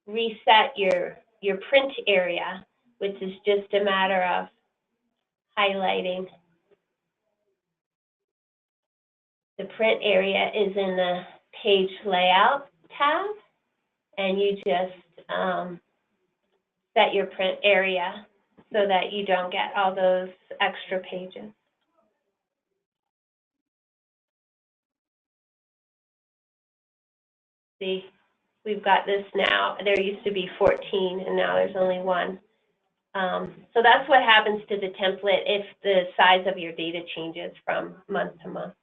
Speaker 1: reset your print area, which is just a matter of highlighting. The print area is in the page layout tab, and you just set your print area so that you don't get all those extra pages. See, we've got this now. There used to be 14, and now there's only 1. So that's what happens to the template if the size of your data changes from month to month.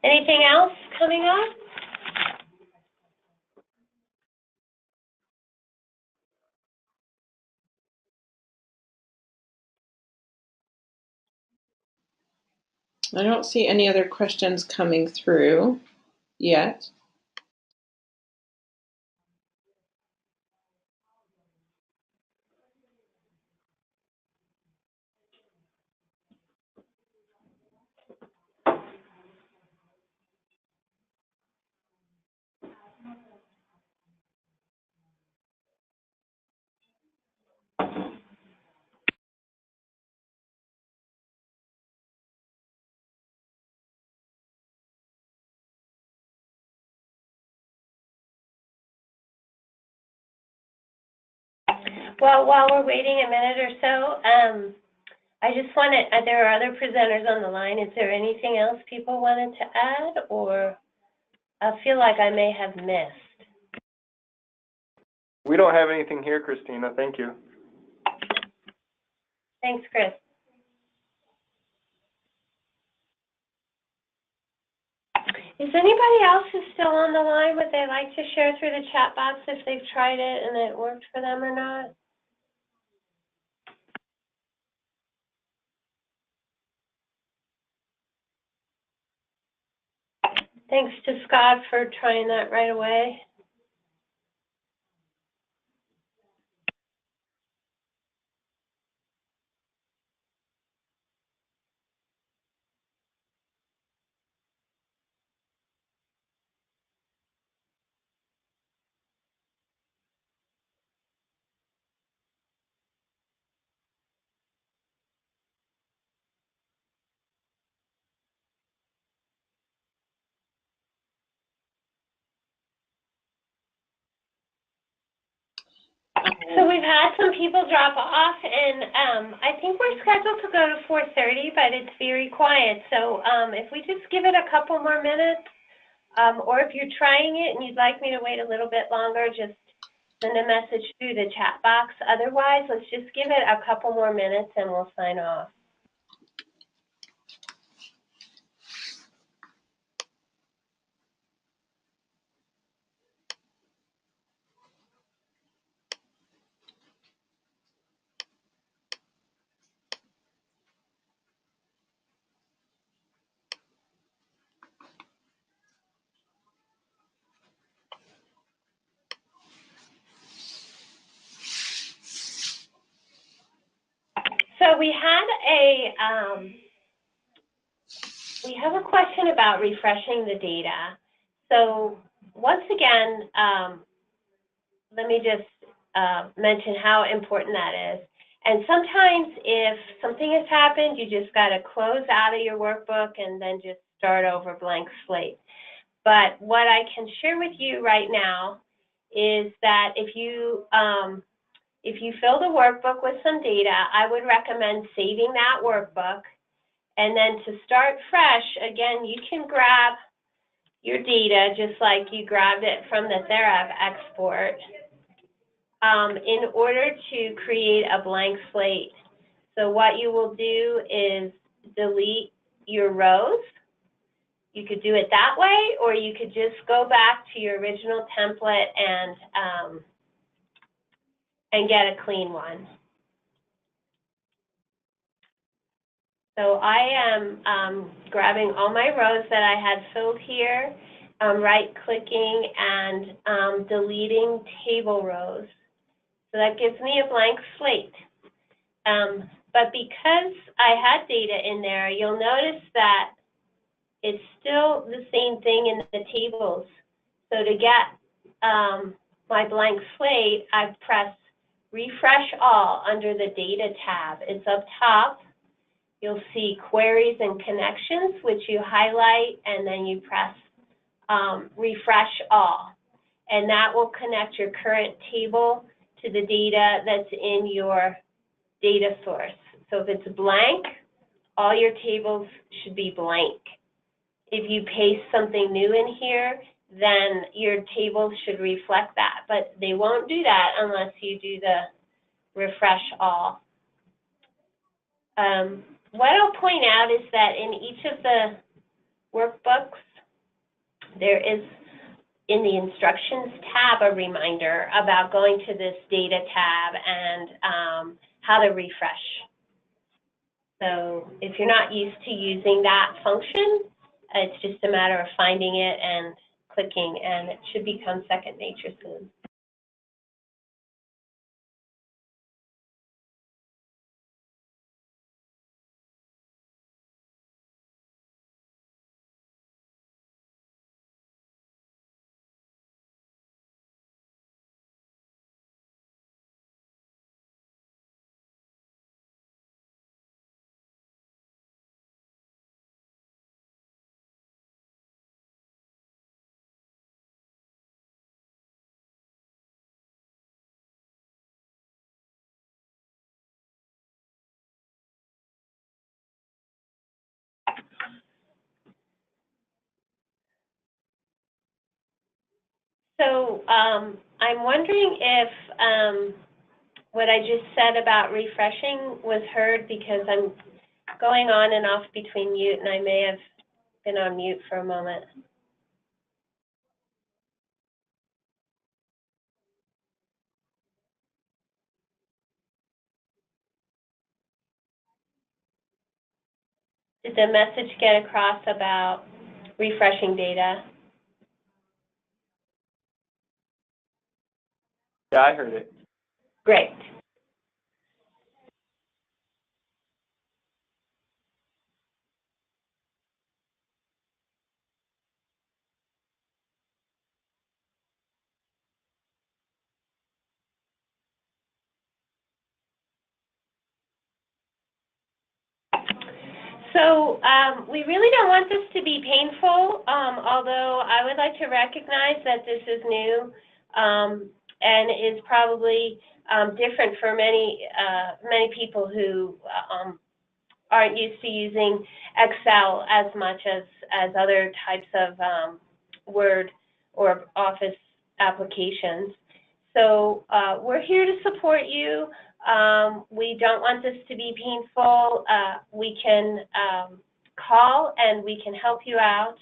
Speaker 1: Anything else coming up?
Speaker 2: I don't see any other questions coming through yet.
Speaker 1: Well, while we're waiting a minute or so, I just wanted, there are other presenters on the line. Is there anything else people wanted to add, or I feel like I may have missed?
Speaker 4: We don't have anything here, Christina. Thank you.
Speaker 1: Thanks, Chris. Is anybody else who's still on the line, would they like to share through the chat box if they've tried it and it worked for them or not? Thanks to Scott for trying that right away. So we've had some people drop off, and I think we're scheduled to go to 4:30, but it's very quiet. So if we just give it a couple more minutes, or if you're trying it and you'd like me to wait a little bit longer, just send a message through the chat box. Otherwise, let's just give it a couple more minutes and we'll sign off. So we have a question about refreshing the data. So once again, let me just mention how important that is. And sometimes if something has happened, you just got to close out of your workbook and then just start over blank slate. But what I can share with you right now is that if you fill the workbook with some data, I would recommend saving that workbook. And then to start fresh, again, you can grab your data just like you grabbed it from the Therap export in order to create a blank slate. So what you will do is delete your rows. You could do it that way, or you could just go back to your original template and get a clean one. So I am grabbing all my rows that I had filled here, right-clicking and deleting table rows. So that gives me a blank slate. But because I had data in there, you'll notice that it's still the same thing in the tables. So to get my blank slate, I press Refresh All under the Data tab. It's up top. You'll see Queries and Connections, which you highlight, and then you press Refresh All. And that will connect your current table to the data that's in your data source. So if it's blank, all your tables should be blank. If you paste something new in here, then your tables should reflect that. But they won't do that unless you do the Refresh All. What I'll point out is that in each of the workbooks, there is in the instructions tab a reminder about going to this data tab and how to refresh. So if you're not used to using that function, it's just a matter of finding it and clicking, and it should become second nature soon. So I'm wondering if what I just said about refreshing was heard, because I'm going on and off between mute, and I may have been on mute for a moment. Did the message get across about refreshing data?
Speaker 4: Yeah, I heard it.
Speaker 1: Great. So we really don't want this to be painful, although I would like to recognize that this is new and is probably different for many people who aren't used to using Excel as much as other types of Word or Office applications. So we're here to support you. We don't want this to be painful. We can call and we can help you out.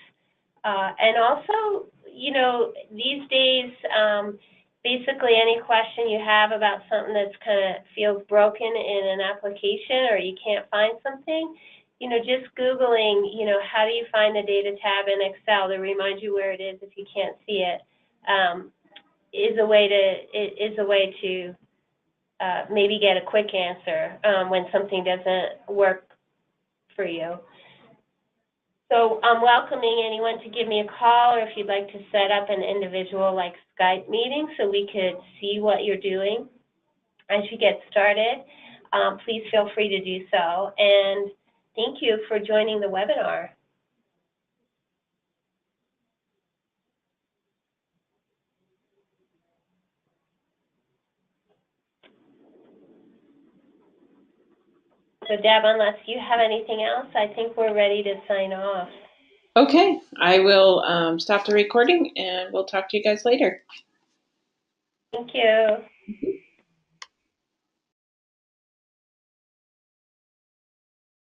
Speaker 1: And also, you know, these days, basically any question you have about something that's kind of feels broken in an application, or you can't find something, you know, just Googling, you know, how do you find the data tab in Excel to remind you where it is if you can't see it, is a way to maybe get a quick answer when something doesn't work for you. So I'm welcoming anyone to give me a call, or if you'd like to set up an individual like Skype meeting so we could see what you're doing as you get started. Please feel free to do so. And thank you for joining the webinar. So Deb, unless you have anything else, I think we're ready to sign off.
Speaker 2: Okay, I will stop the recording and we'll talk to you guys later.
Speaker 1: Thank you.